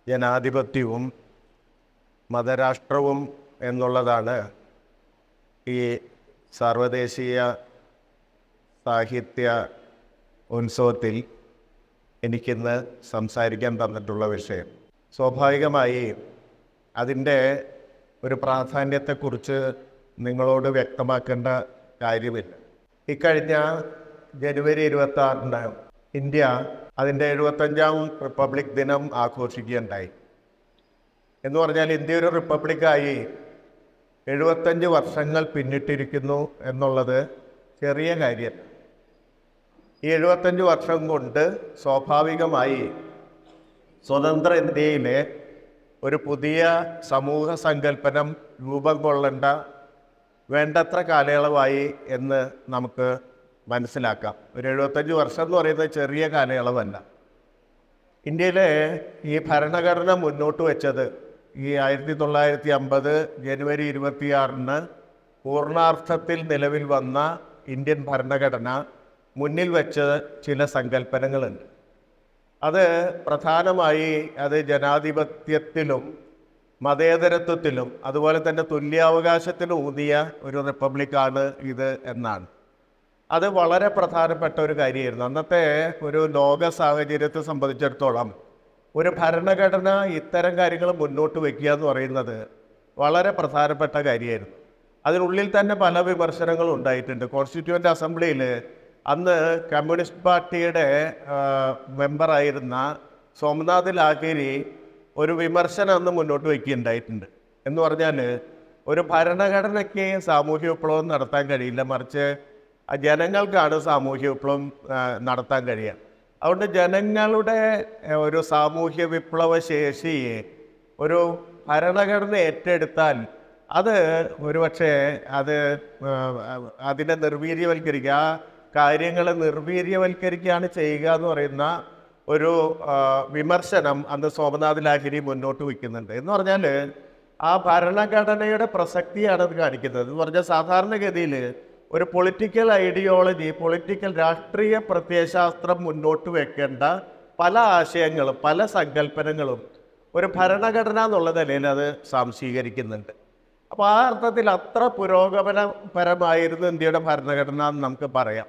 ജനാധിപത്യവും മതരാഷ്ട്രവും എന്നുള്ളതാണ് ഈ സാർവദേശീയ സാഹിത്യ ഉത്സവത്തിൽ എനിക്കിന്ന് സംസാരിക്കാൻ തന്നിട്ടുള്ള വിഷയം. സ്വാഭാവികമായി അതിൻ്റെ ഒരു പ്രാധാന്യത്തെക്കുറിച്ച് നിങ്ങളോട് വ്യക്തമാക്കേണ്ട കാര്യമില്ല. ഇക്കഴിഞ്ഞ ജനുവരി 26-ന് ഇന്ത്യ അതിൻ്റെ 75ാം റിപ്പബ്ലിക് ദിനം ആഘോഷിക്കുകയുണ്ടായി. എന്ന് പറഞ്ഞാൽ ഇന്ത്യ ഒരു റിപ്പബ്ലിക്കായി 75 വർഷങ്ങൾ പിന്നിട്ടിരിക്കുന്നു എന്നുള്ളത് ചെറിയ കാര്യം. ഈ 75 വർഷം കൊണ്ട് സ്വാഭാവികമായി സ്വതന്ത്ര ഇന്ത്യയിലെ ഒരു പുതിയ സമൂഹ സങ്കല്പനം രൂപം കൊള്ളേണ്ട വേണ്ടത്ര കാലയളവായി എന്ന് നമുക്ക് മനസ്സിലാക്കാം. ഒരു 75 വർഷം എന്ന് പറയുന്നത് ചെറിയ കാലയളവല്ല. ഇന്ത്യയിലെ ഈ ഭരണഘടന മുന്നോട്ട് വെച്ചത് ഈ 1950 ജനുവരി 26-ന് പൂർണ്ണാർത്ഥത്തിൽ നിലവിൽ വന്ന ഇന്ത്യൻ ഭരണഘടന മുന്നിൽ വെച്ച ചില സങ്കല്പനങ്ങളുണ്ട്. അത് പ്രധാനമായി അത് ജനാധിപത്യത്തിലും മതേതരത്വത്തിലും അതുപോലെ തന്നെ തുല്യാവകാശത്തിലും ഊന്നിയ ഒരു റിപ്പബ്ലിക്കാണ് ഇത് എന്നാണ്. അത് വളരെ പ്രധാനപ്പെട്ട ഒരു കാര്യമായിരുന്നു. അന്നത്തെ ഒരു ലോക സാഹചര്യത്തെ സംബന്ധിച്ചിടത്തോളം ഒരു ഭരണഘടന ഇത്തരം കാര്യങ്ങൾ മുന്നോട്ട് വയ്ക്കുക എന്ന് പറയുന്നത് വളരെ പ്രധാനപ്പെട്ട കാര്യമായിരുന്നു. അതിനുള്ളിൽ തന്നെ പല വിമർശനങ്ങളും ഉണ്ടായിട്ടുണ്ട്. കോൺസ്റ്റിറ്റ്യൂവൻ്റ് അസംബ്ലിയിൽ അന്ന് കമ്മ്യൂണിസ്റ്റ് പാർട്ടിയുടെ മെമ്പറായിരുന്ന സോമനാഥ് ലാഹിരി ഒരു വിമർശനം അന്ന് മുന്നോട്ട് വയ്ക്കുകയുണ്ടായിട്ടുണ്ട്. എന്ന് പറഞ്ഞാൽ ഒരു ഭരണഘടനയ്ക്ക് സാമൂഹ്യ വിപ്ലവം നടത്താൻ കഴിയില്ല, മറിച്ച് ജനങ്ങൾക്കാണ് സാമൂഹ്യ വിപ്ലവം നടത്താൻ കഴിയുക. അതുകൊണ്ട് ജനങ്ങളുടെ ഒരു സാമൂഹ്യ വിപ്ലവ ശേഷിയെ ഒരു ഭരണഘടന ഏറ്റെടുത്താൽ അത് ഒരുപക്ഷെ അതിനെ നിർവീര്യവൽക്കരിക്കുക, ആ കാര്യങ്ങളെ നിർവീര്യവൽക്കരിക്കുകയാണ് ചെയ്യുക എന്ന് പറയുന്ന ഒരു വിമർശനം അന്ന് സോമനാഥ് ലാഹിരി മുന്നോട്ട് വയ്ക്കുന്നുണ്ട്. എന്ന് പറഞ്ഞാൽ ആ ഭരണഘടനയുടെ പ്രസക്തിയാണ് അത് കാണിക്കുന്നത്. എന്ന് പറഞ്ഞാൽ സാധാരണഗതിയിൽ ഒരു പൊളിറ്റിക്കൽ ഐഡിയോളജി, പൊളിറ്റിക്കൽ രാഷ്ട്രീയ പ്രത്യയശാസ്ത്രം മുന്നോട്ട് വെക്കേണ്ട പല ആശയങ്ങളും പല സങ്കല്പനങ്ങളും ഒരു ഭരണഘടന എന്നുള്ള നിലയിൽ അത് സ്വാംശീകരിക്കുന്നുണ്ട്. അപ്പോൾ ആ അർത്ഥത്തിൽ അത്ര പുരോഗമനപരമായിരുന്നു ഇന്ത്യയുടെ ഭരണഘടന എന്ന് നമുക്ക് പറയാം.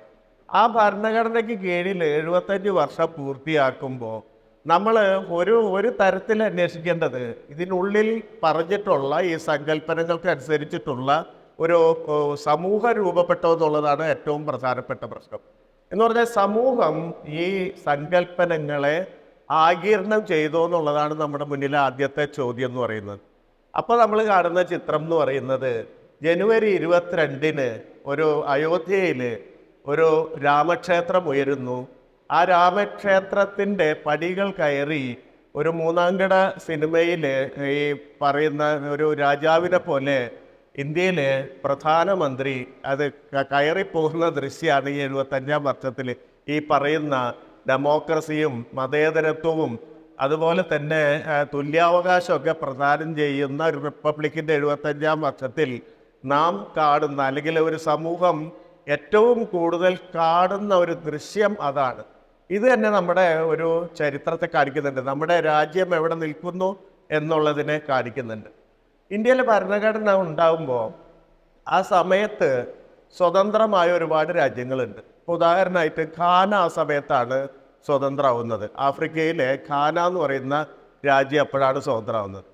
ആ ഭരണഘടനയ്ക്ക് കീഴിൽ 75 വർഷം പൂർത്തിയാക്കുമ്പോൾ നമ്മൾ ഒരു തരത്തിൽ അന്വേഷിക്കേണ്ടത് ഇതിനുള്ളിൽ പറഞ്ഞിട്ടുള്ള ഈ സങ്കല്പനങ്ങൾക്ക് അനുസരിച്ചിട്ടുള്ള ഒരു സമൂഹം രൂപപ്പെട്ടോ എന്നുള്ളതാണ് ഏറ്റവും പ്രധാനപ്പെട്ട പ്രശ്നം. എന്ന് പറഞ്ഞാൽ സമൂഹം ഈ സങ്കല്പനങ്ങളെ ആഗിരണം ചെയ്തോ എന്നുള്ളതാണ് നമ്മുടെ മുന്നിലെ ആദ്യത്തെ ചോദ്യം എന്ന് പറയുന്നത്. അപ്പോൾ നമ്മൾ കാണുന്ന ചിത്രം എന്ന് പറയുന്നത് ജനുവരി 22-ന് ഒരു അയോധ്യയിൽ ഒരു രാമക്ഷേത്രം ഉയരുന്നു. ആ രാമക്ഷേത്രത്തിൻ്റെ പടികൾ കയറി ഒരു മൂന്നാംകട സിനിമയിൽ ഈ പറയുന്ന ഒരു രാജാവിനെ പോലെ ഇന്ത്യയിലെ പ്രധാനമന്ത്രി അത് കയറിപ്പോകുന്ന ദൃശ്യമാണ് ഈ 75-ാം വർഷത്തിൽ ഈ പറയുന്ന ഡെമോക്രസിയും മതേതരത്വവും അതുപോലെ തന്നെ തുല്യാവകാശമൊക്കെ പ്രദാനം ചെയ്യുന്ന ഒരു റിപ്പബ്ലിക്കിൻ്റെ 75-ാം വർഷത്തിൽ നാം കാണുന്ന അല്ലെങ്കിൽ ഒരു സമൂഹം ഏറ്റവും കൂടുതൽ കാണുന്ന ഒരു ദൃശ്യം അതാണ്. ഇത് തന്നെ നമ്മുടെ ഒരു ചരിത്രത്തെ കാണിക്കുന്നുണ്ട്, നമ്മുടെ രാജ്യം എവിടെ നിൽക്കുന്നു എന്നുള്ളതിനെ കാണിക്കുന്നുണ്ട്. ഇന്ത്യയിലെ ഭരണഘടന ഉണ്ടാകുമ്പോൾ ആ സമയത്ത് സ്വതന്ത്രമായ ഒരുപാട് രാജ്യങ്ങളുണ്ട്. ഉദാഹരണമായിട്ട് ഘാന ആ സമയത്താണ് സ്വതന്ത്രമാവുന്നത്. ആഫ്രിക്കയിലെ ഘാന എന്ന് പറയുന്ന രാജ്യം അപ്പോഴാണ് സ്വതന്ത്രമാവുന്നത്.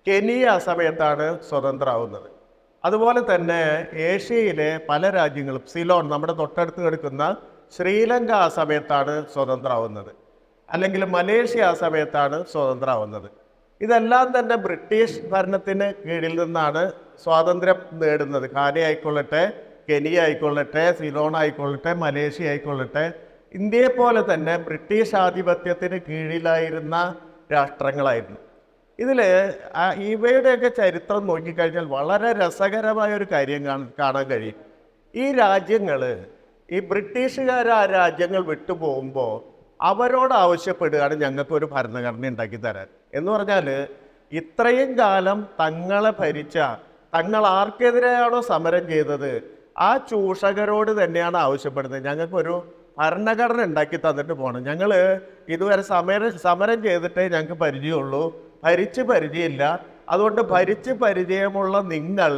കെനിയ ആ സമയത്താണ് സ്വതന്ത്രമാവുന്നത്. അതുപോലെ തന്നെ ഏഷ്യയിലെ പല രാജ്യങ്ങളും, സിലോൺ നമ്മുടെ തൊട്ടടുത്ത് കിടക്കുന്ന ശ്രീലങ്ക ആ സമയത്താണ് സ്വതന്ത്രമാവുന്നത്. അല്ലെങ്കിൽ മലേഷ്യ ആ സമയത്താണ് സ്വതന്ത്രമാവുന്നത്. ഇതെല്ലാം തന്നെ ബ്രിട്ടീഷ് ഭരണത്തിന് കീഴിൽ നിന്നാണ് സ്വാതന്ത്ര്യം നേടുന്നത്. ഘാന ആയിക്കൊള്ളട്ടെ, കെനിയ ആയിക്കൊള്ളട്ടെ, സിലോൺ ആയിക്കൊള്ളട്ടെ, മലേഷ്യ ആയിക്കൊള്ളട്ടെ, ഇന്ത്യയെ പോലെ തന്നെ ബ്രിട്ടീഷ് ആധിപത്യത്തിന് കീഴിലായിരുന്ന രാഷ്ട്രങ്ങളായിരുന്നു. ഇതിൽ ഇവയുടെയൊക്കെ ചരിത്രം നോക്കിക്കഴിഞ്ഞാൽ വളരെ രസകരമായ ഒരു കാര്യം കാണാൻ കഴിയും. ഈ രാജ്യങ്ങൾ, ഈ ബ്രിട്ടീഷുകാർ ആ രാജ്യങ്ങൾ വിട്ടുപോകുമ്പോൾ അവരോട് ആവശ്യപ്പെടുകയാണ് ഞങ്ങൾക്കൊരു ഭരണഘടന ഉണ്ടാക്കി തരാൻ. എന്ന് പറഞ്ഞാൽ ഇത്രയും കാലം തങ്ങളെ ഭരിച്ച, തങ്ങൾ ആർക്കെതിരെയാണോ സമരം ചെയ്തത് ആ ചൂഷകരോട് തന്നെയാണ് ആവശ്യപ്പെടുന്നത്, ഞങ്ങൾക്കൊരു ഭരണഘടന ഉണ്ടാക്കി തന്നിട്ട് പോകണം. ഞങ്ങൾ ഇതുവരെ സമരം ചെയ്തിട്ടേ ഞങ്ങൾക്ക് പരിചയമുള്ളൂ, ഭരിച്ച് പരിചയമില്ല. അതുകൊണ്ട് ഭരിച്ച് പരിചയമുള്ള നിങ്ങൾ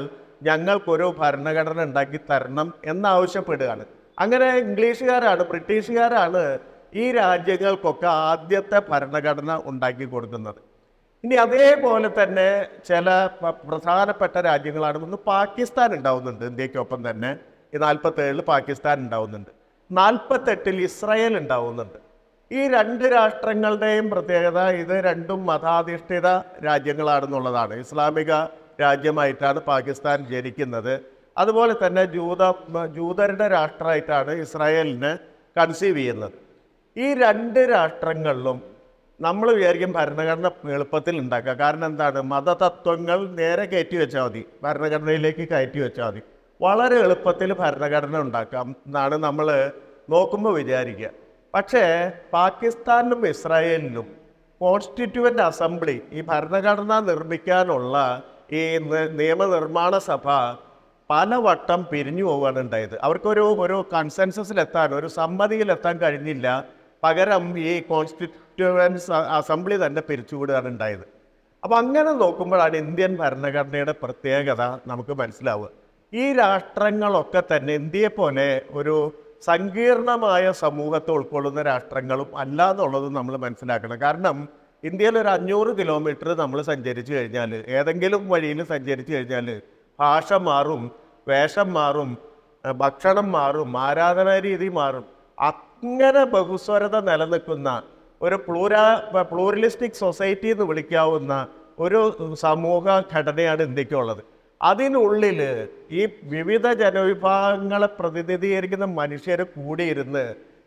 ഞങ്ങൾക്കൊരു ഭരണഘടന ഉണ്ടാക്കി തരണം എന്നാവശ്യപ്പെടുകയാണ്. അങ്ങനെ ഇംഗ്ലീഷുകാരാണ്, ബ്രിട്ടീഷുകാരാണ് ഈ രാജ്യങ്ങൾക്കൊക്കെ ആദ്യത്തെ ഭരണഘടന ഉണ്ടാക്കി കൊടുക്കുന്നത്. ഇനി അതേപോലെ തന്നെ ചില പ്രധാനപ്പെട്ട രാജ്യങ്ങളാണ്. ഒന്ന് പാകിസ്ഥാൻ ഉണ്ടാവുന്നുണ്ട്, ഇന്ത്യക്കൊപ്പം തന്നെ. ഈ 47 പാകിസ്ഥാൻ ഉണ്ടാവുന്നുണ്ട്, 48 ഇസ്രായേൽ ഉണ്ടാവുന്നുണ്ട്. ഈ രണ്ട് രാഷ്ട്രങ്ങളുടെയും പ്രത്യേകത ഇത് രണ്ടും മതാധിഷ്ഠിത രാജ്യങ്ങളാണെന്നുള്ളതാണ്. ഇസ്ലാമിക രാജ്യമായിട്ടാണ് പാകിസ്ഥാൻ ജനിക്കുന്നത്. അതുപോലെ തന്നെ ജൂതരുടെ രാഷ്ട്രമായിട്ടാണ് ഇസ്രായേലിനെ കൺസീവ് ചെയ്യുന്നത്. ഈ രണ്ട് രാഷ്ട്രങ്ങളിലും നമ്മൾ വിചാരിക്കും ഭരണഘടന എളുപ്പത്തിൽ ഉണ്ടാക്കുക. കാരണം എന്താണ്? മതതത്വങ്ങൾ നേരെ കയറ്റി വെച്ചാൽ മതി, ഭരണഘടനയിലേക്ക് കയറ്റി വെച്ചാൽ മതി, വളരെ എളുപ്പത്തിൽ ഭരണഘടന ഉണ്ടാക്കാം എന്നാണ് നമ്മൾ നോക്കുമ്പോൾ വിചാരിക്കുക. പക്ഷേ പാകിസ്ഥാനിലും ഇസ്രായേലിലും കോൺസ്റ്റിറ്റ്യൂവൻ്റ് അസംബ്ലി, ഈ ഭരണഘടന നിർമ്മിക്കാനുള്ള ഈ നിയമനിർമ്മാണ സഭ പലവട്ടം പിരിഞ്ഞു പോവുകയാണ് ഉണ്ടായത്. അവർക്കൊരു കൺസെൻസസിലെത്താൻ, ഒരു സമ്മതിയിലെത്താൻ കഴിഞ്ഞില്ല. പകരം ഈ കോൺസ്റ്റിറ്റ്യൂവൻസ് അസംബ്ലി തന്നെ പിരിച്ചുവിടുകയാണ് ഉണ്ടായത്. അപ്പം അങ്ങനെ നോക്കുമ്പോഴാണ് ഇന്ത്യൻ ഭരണഘടനയുടെ പ്രത്യേകത നമുക്ക് മനസ്സിലാവുക. ഈ രാഷ്ട്രങ്ങളൊക്കെ തന്നെ ഇന്ത്യയെപ്പോലെ ഒരു സങ്കീർണമായ സമൂഹത്തെ ഉൾക്കൊള്ളുന്ന രാഷ്ട്രങ്ങളും അല്ല എന്നുള്ളതും നമ്മൾ മനസ്സിലാക്കണം. കാരണം ഇന്ത്യയിൽ ഒരു 500 കിലോമീറ്റർ നമ്മൾ സഞ്ചരിച്ചു കഴിഞ്ഞാൽ, ഏതെങ്കിലും വഴിയിൽ സഞ്ചരിച്ചു കഴിഞ്ഞാൽ ഭാഷ മാറും, വേഷം മാറും, ഭക്ഷണം മാറും, ആരാധനാ രീതി മാറും. അങ്ങനെ ബഹുസ്വരത നിലനിൽക്കുന്ന ഒരു പ്ലൂറലിസ്റ്റിക് സൊസൈറ്റി എന്ന് വിളിക്കാവുന്ന ഒരു സമൂഹ ഘടനയാണ് ഇന്ത്യക്കുള്ളത്. അതിനുള്ളിൽ ഈ വിവിധ ജനവിഭാഗങ്ങളെ പ്രതിനിധീകരിക്കുന്ന മനുഷ്യർ കൂടിയിരുന്ന്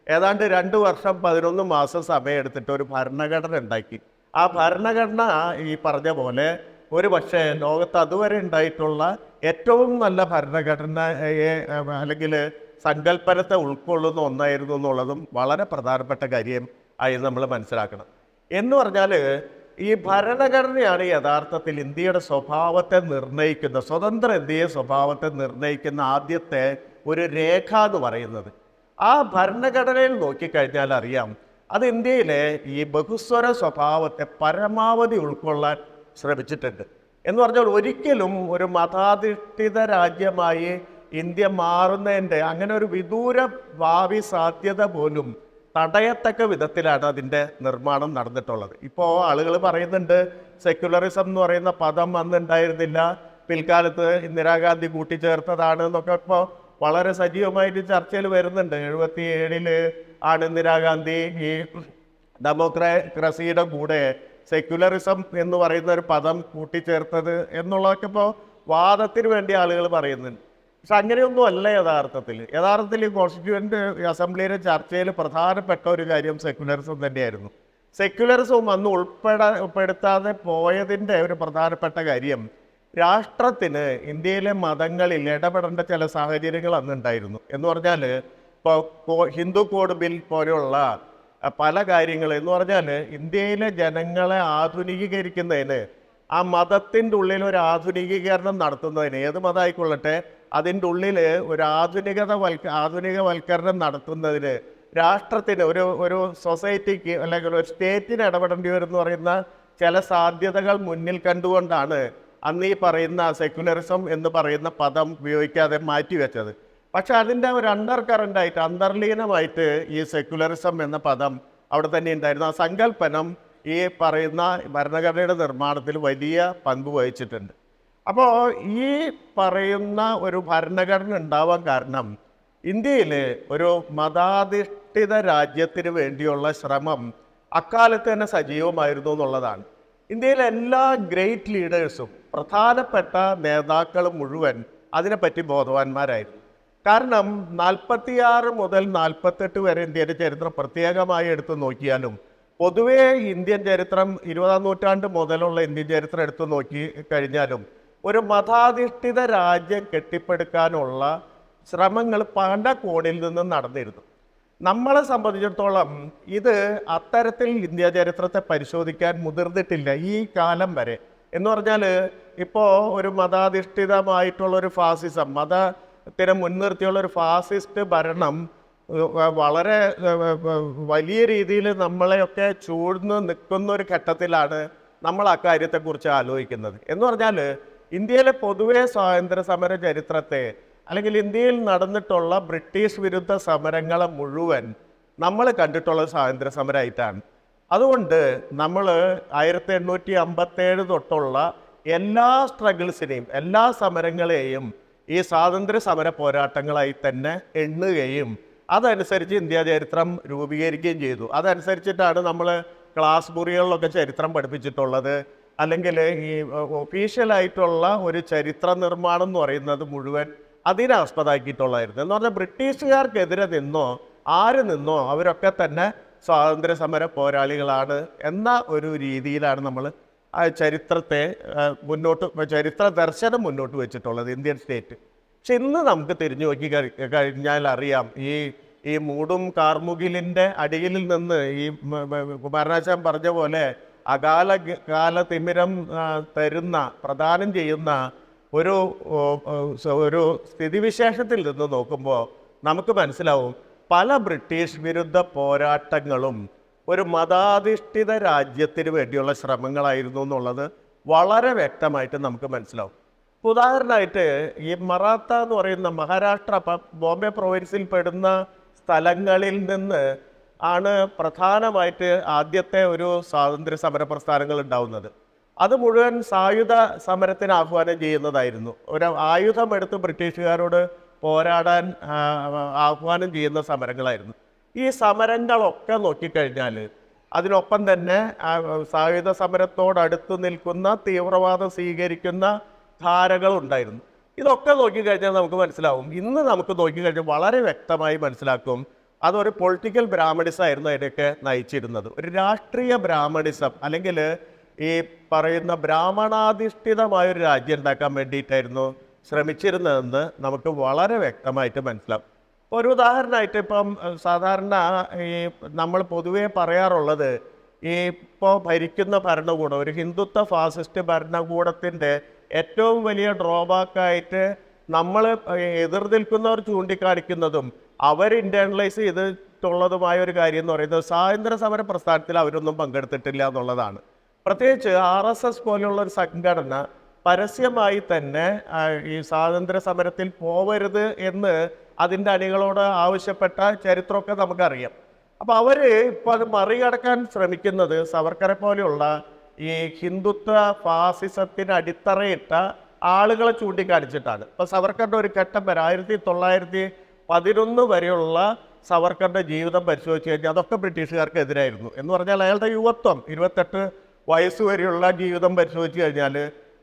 ഏതാണ്ട് 2 വർഷം 11 മാസം സമയമെടുത്തിട്ട് ഒരു ഭരണഘടന ഉണ്ടാക്കി. ആ ഭരണഘടന ഈ പറഞ്ഞ പോലെ ഒരു പക്ഷേ ലോകത്ത് അതുവരെ ഉണ്ടായിട്ടുള്ള ഏറ്റവും നല്ല ഭരണഘടനയെ അല്ലെങ്കിൽ സങ്കല്പനത്തെ ഉൾക്കൊള്ളുന്ന ഒന്നായിരുന്നു എന്നുള്ളതും വളരെ പ്രധാനപ്പെട്ട കാര്യം ആയി നമ്മൾ മനസ്സിലാക്കണം. എന്ന് പറഞ്ഞാൽ ഈ ഭരണഘടനയാണ് യഥാർത്ഥത്തിൽ ഇന്ത്യയുടെ സ്വഭാവത്തെ നിർണ്ണയിക്കുന്ന, സ്വതന്ത്ര ഇന്ത്യയെ സ്വഭാവത്തെ നിർണ്ണയിക്കുന്ന ആദ്യത്തെ ഒരു രേഖ എന്ന് പറയുന്നത്. ആ ഭരണഘടനയിൽ നോക്കിക്കഴിഞ്ഞാൽ അറിയാം, അത് ഇന്ത്യയിലെ ഈ ബഹുസ്വര സ്വഭാവത്തെ പരമാവധി ഉൾക്കൊള്ളാൻ ശ്രമിച്ചിട്ടുണ്ട്. എന്ന് പറഞ്ഞാൽ ഒരിക്കലും ഒരു മതാധിഷ്ഠിത രാജ്യമായി ഇന്ത്യ മാറുന്നതിൻ്റെ അങ്ങനെ ഒരു വിദൂര ഭാവി സാധ്യത പോലും തടയത്തക്ക വിധത്തിലാണ് അതിൻ്റെ നിർമ്മാണം നടന്നിട്ടുള്ളത്. ഇപ്പോൾ ആളുകൾ പറയുന്നുണ്ട് സെക്യുലറിസം എന്ന് പറയുന്ന പദം അന്ന് ഉണ്ടായിരുന്നില്ല, പിൽക്കാലത്ത് ഇന്ദിരാഗാന്ധി കൂട്ടിച്ചേർത്തതാണ് എന്നൊക്കെ ഇപ്പോൾ വളരെ സജീവമായിട്ട് ചർച്ചയിൽ വരുന്നുണ്ട്. 77 ആണ് ഇന്ദിരാഗാന്ധി ഈ ഡെമോക്രസിയുടെ കൂടെ സെക്യുലറിസം എന്ന് പറയുന്ന ഒരു പദം കൂട്ടിച്ചേർത്തത് എന്നുള്ളതൊക്കെ ഇപ്പോൾ വാദത്തിന് വേണ്ടി ആളുകൾ പറയുന്നുണ്ട്. പക്ഷെ അങ്ങനെയൊന്നും അല്ല യഥാർത്ഥത്തിൽ ഈ കോൺസ്റ്റിറ്റ്യൂവൻ്റ് അസംബ്ലിയുടെ ചർച്ചയിൽ പ്രധാനപ്പെട്ട ഒരു കാര്യം സെക്യുലറിസം തന്നെയായിരുന്നു. സെക്യുലറിസവും അന്ന് ഉൾപ്പെടുത്താതെ പോയതിൻ്റെ ഒരു പ്രധാനപ്പെട്ട കാര്യം, രാഷ്ട്രത്തിന് ഇന്ത്യയിലെ മതങ്ങളിൽ ഇടപെടേണ്ട ചില സാഹചര്യങ്ങൾ അന്നുണ്ടായിരുന്നു. എന്ന് പറഞ്ഞാൽ ഇപ്പോൾ ഹിന്ദു കോഡ് ബിൽ പോലെയുള്ള പല കാര്യങ്ങൾ എന്ന് പറഞ്ഞാൽ ഇന്ത്യയിലെ ജനങ്ങളെ ആധുനികീകരിക്കുന്നതിന്, ആ മതത്തിൻ്റെ ഉള്ളിൽ ഒരു ആധുനികീകരണം നടത്തുന്നതിന്, ഏത് മതമായിക്കൊള്ളട്ടെ അതിൻ്റെ ഉള്ളിൽ ഒരു ആധുനികവൽക്കരണം നടത്തുന്നതിന് രാഷ്ട്രത്തിന് ഒരു സൊസൈറ്റിക്ക് അല്ലെങ്കിൽ ഒരു സ്റ്റേറ്റിന് ഇടപെടേണ്ടി വരുമെന്ന് പറയുന്ന ചില സാധ്യതകൾ മുന്നിൽ കണ്ടുകൊണ്ടാണ് അന്ന് ഈ പറയുന്ന സെക്യുലറിസം എന്ന് പറയുന്ന പദം ഉപയോഗിക്കാതെ മാറ്റിവെച്ചത്. പക്ഷെ അതിൻ്റെ ഒരു അണ്ടർകറൻ്റായിട്ട്, അന്തർലീനമായിട്ട് ഈ സെക്യുലറിസം എന്ന പദം അവിടെ തന്നെ ഉണ്ടായിരുന്നു. ആ സങ്കല്പനം ഈ പറയുന്ന ഭരണഘടനയുടെ നിർമ്മാണത്തിൽ വലിയ പങ്ക് വഹിച്ചിട്ടുണ്ട്. അപ്പോൾ ഈ പറയുന്ന ഒരു ഭരണഘടന ഉണ്ടാവാൻ കാരണം ഇന്ത്യയിൽ ഒരു മതാധിഷ്ഠിത രാജ്യത്തിന് വേണ്ടിയുള്ള ശ്രമം അക്കാലത്ത് തന്നെ സജീവമായിരുന്നു എന്നുള്ളതാണ്. ഇന്ത്യയിലെ എല്ലാ ഗ്രേറ്റ് ലീഡേഴ്സും, പ്രധാനപ്പെട്ട നേതാക്കളും മുഴുവൻ അതിനെപ്പറ്റി ബോധവാന്മാരായിരുന്നു. കാരണം 46 മുതൽ 48 വരെ ഇന്ത്യയുടെ ചരിത്രം പ്രത്യേകമായി എടുത്തു നോക്കിയാലും പൊതുവേ ഇന്ത്യൻ ചരിത്രം 20-ാം നൂറ്റാണ്ട് മുതലുള്ള ഇന്ത്യൻ ചരിത്രം എടുത്തു നോക്കി കഴിഞ്ഞാലും ഒരു മതാധിഷ്ഠിത രാജ്യം കെട്ടിപ്പടുക്കാനുള്ള ശ്രമങ്ങൾ പല കോണിൽ നിന്നും നടന്നിരുന്നു. നമ്മളെ സംബന്ധിച്ചിടത്തോളം ഇത് അത്തരത്തിൽ ഇന്ത്യ ചരിത്രത്തെ പരിശോധിക്കാൻ മുതിർന്നിട്ടില്ല ഈ കാലം വരെ. എന്ന് പറഞ്ഞാൽ ഇപ്പോൾ ഒരു മതാധിഷ്ഠിതമായിട്ടുള്ളൊരു ഫാസിസം, മതത്തിനെ മുൻനിർത്തിയുള്ളൊരു ഫാസിസ്റ്റ് ഭരണം വളരെ വലിയ രീതിയിൽ നമ്മളെയൊക്കെ ചൂഴ്ന്ന് നിൽക്കുന്ന ഒരു ഘട്ടത്തിലാണ് നമ്മൾ ആ കാര്യത്തെക്കുറിച്ച് ആലോചിക്കുന്നത്. എന്ന് പറഞ്ഞാൽ ഇന്ത്യയിലെ പൊതുവെ സ്വാതന്ത്ര്യ സമര ചരിത്രത്തെ അല്ലെങ്കിൽ ഇന്ത്യയിൽ നടന്നിട്ടുള്ള ബ്രിട്ടീഷ് വിരുദ്ധ സമരങ്ങളെ മുഴുവൻ നമ്മൾ കണ്ടിട്ടുള്ള സ്വാതന്ത്ര്യ സമരമായിട്ടാണ്. അതുകൊണ്ട് നമ്മൾ 1857 തൊട്ടുള്ള എല്ലാ സ്ട്രഗിൾസിനെയും എല്ലാ സമരങ്ങളെയും ഈ സ്വാതന്ത്ര്യ സമര പോരാട്ടങ്ങളായി തന്നെ എണ്ണുകയും അതനുസരിച്ച് ഇന്ത്യ ചരിത്രം രൂപീകരിക്കുകയും ചെയ്തു. അതനുസരിച്ചിട്ടാണ് നമ്മൾ ക്ലാസ് മുറികളിലൊക്കെ ചരിത്രം പഠിപ്പിച്ചിട്ടുള്ളത്. അല്ലെങ്കിൽ ഈ ഒഫീഷ്യലായിട്ടുള്ള ഒരു ചരിത്ര നിർമ്മാണം എന്ന് പറയുന്നത് മുഴുവൻ അതിനെ ആസ്പദമാക്കിയിട്ടുള്ളതായിരുന്നു. എന്ന് പറഞ്ഞാൽ ബ്രിട്ടീഷുകാർക്കെതിരെ നിന്നോ ആര് നിന്നോ അവരൊക്കെ തന്നെ സ്വാതന്ത്ര്യ സമര പോരാളികളാണ് എന്ന ഒരു രീതിയിലാണ് നമ്മൾ ആ ചരിത്രത്തെ ചരിത്ര ദർശനം മുന്നോട്ട് വെച്ചിട്ടുള്ളത് ഇന്ത്യൻ സ്റ്റേറ്റ്. പക്ഷെ ഇന്ന് നമുക്ക് തിരിഞ്ഞു നോക്കി കഴിഞ്ഞാൽ അറിയാം, ഈ മൂടും കാർമുകിലിൻ്റെ അടിയിൽ നിന്ന് ഈ കുമാരനാശാൻ പറഞ്ഞ പോലെ കാല തിമിരം തരുന്ന പ്രദാനം ചെയ്യുന്ന ഒരു സ്ഥിതിവിശേഷത്തിൽ നിന്ന് നോക്കുമ്പോൾ നമുക്ക് മനസ്സിലാവും പല ബ്രിട്ടീഷ് വിരുദ്ധ പോരാട്ടങ്ങളും ഒരു മതാധിഷ്ഠിത രാജ്യത്തിന് വേണ്ടിയുള്ള ശ്രമങ്ങളായിരുന്നു എന്നുള്ളത് വളരെ വ്യക്തമായിട്ട് നമുക്ക് മനസ്സിലാവും. ഉദാഹരണമായിട്ട് ഈ മറാത്ത എന്ന് പറയുന്ന മഹാരാഷ്ട്ര ബോംബെ പ്രൊവിൻസിൽ പെടുന്ന സ്ഥലങ്ങളിൽ നിന്ന് ആണ് പ്രധാനമായിട്ട് ആദ്യത്തെ ഒരു സ്വാതന്ത്ര്യ സമര പ്രസ്ഥാനങ്ങൾ ഉണ്ടാവുന്നത്. അത് മുഴുവൻ സായുധ സമരത്തിന് ആഹ്വാനം ചെയ്യുന്നതായിരുന്നു. ഒരു ആയുധമെടുത്ത് ബ്രിട്ടീഷുകാരോട് പോരാടാൻ ആഹ്വാനം ചെയ്യുന്ന സമരങ്ങളായിരുന്നു. ഈ സമരങ്ങളൊക്കെ നോക്കിക്കഴിഞ്ഞാൽ അതിനൊപ്പം തന്നെ സായുധ സമരത്തോടടുത്ത് നിൽക്കുന്ന തീവ്രവാദം സ്വീകരിക്കുന്ന ധാരകളുണ്ടായിരുന്നു. ഇതൊക്കെ നോക്കിക്കഴിഞ്ഞാൽ നമുക്ക് മനസ്സിലാവും. ഇന്ന് നമുക്ക് നോക്കിക്കഴിഞ്ഞാൽ വളരെ വ്യക്തമായി മനസ്സിലാക്കും അതൊരു പൊളിറ്റിക്കൽ ബ്രാഹ്മണിസം ആയിരുന്നു അതിനൊക്കെ നയിച്ചിരുന്നത്. ഒരു രാഷ്ട്രീയ ബ്രാഹ്മണിസം അല്ലെങ്കിൽ ഈ പറയുന്ന ബ്രാഹ്മണാധിഷ്ഠിതമായൊരു രാജ്യം ഉണ്ടാക്കാൻ വേണ്ടിയിട്ടായിരുന്നു ശ്രമിച്ചിരുന്നതെന്ന് നമുക്ക് വളരെ വ്യക്തമായിട്ട് മനസ്സിലാവും. ഒരു ഉദാഹരണമായിട്ട് ഇപ്പം സാധാരണ ഈ നമ്മൾ പൊതുവേ പറയാറുള്ളത് ഇപ്പോൾ ഭരിക്കുന്ന ഭരണകൂടം ഒരു ഹിന്ദുത്വ ഫാസിസ്റ്റ് ഭരണകൂടത്തിൻ്റെ ഏറ്റവും വലിയ ഡ്രോബാക്കായിട്ട് നമ്മൾ എതിർ നിൽക്കുന്നവർ ചൂണ്ടിക്കാണിക്കുന്നതും അവർ ഇൻറ്റേർണലൈസ് ചെയ്തിട്ടുള്ളതുമായ ഒരു കാര്യം എന്ന് പറയുന്നത് സ്വാതന്ത്ര്യ സമര പ്രസ്ഥാനത്തിൽ അവരൊന്നും പങ്കെടുത്തിട്ടില്ല എന്നുള്ളതാണ്. പ്രത്യേകിച്ച് RSS പോലെയുള്ള ഒരു സംഘടന പരസ്യമായി തന്നെ ഈ സ്വാതന്ത്ര്യ സമരത്തിൽ പോവരുത് എന്ന് അതിൻ്റെ അണികളോട് ആവശ്യപ്പെട്ട ചരിത്രമൊക്കെ നമുക്കറിയാം. അപ്പോൾ അവർ ഇപ്പോൾ അത് മറികടക്കാൻ ശ്രമിക്കുന്നത് സവർക്കറെ പോലെയുള്ള ഈ ഹിന്ദുത്വ ഫാസിസത്തിന് അടിത്തറയിട്ട ആളുകളെ ചൂണ്ടിക്കാണിച്ചിട്ടാണ്. ഇപ്പോൾ സവർക്കറിൻ്റെ ഒരു ഘട്ടം വരെ 1911 വരെയുള്ള സവർക്കറിൻ്റെ ജീവിതം പരിശോധിച്ച് കഴിഞ്ഞാൽ അതൊക്കെ ബ്രിട്ടീഷുകാർക്ക് എതിരായിരുന്നു. എന്ന് പറഞ്ഞാൽ അയാളുടെ യുവത്വം 28 വയസ്സ് വരെയുള്ള ജീവിതം പരിശോധിച്ച് കഴിഞ്ഞാൽ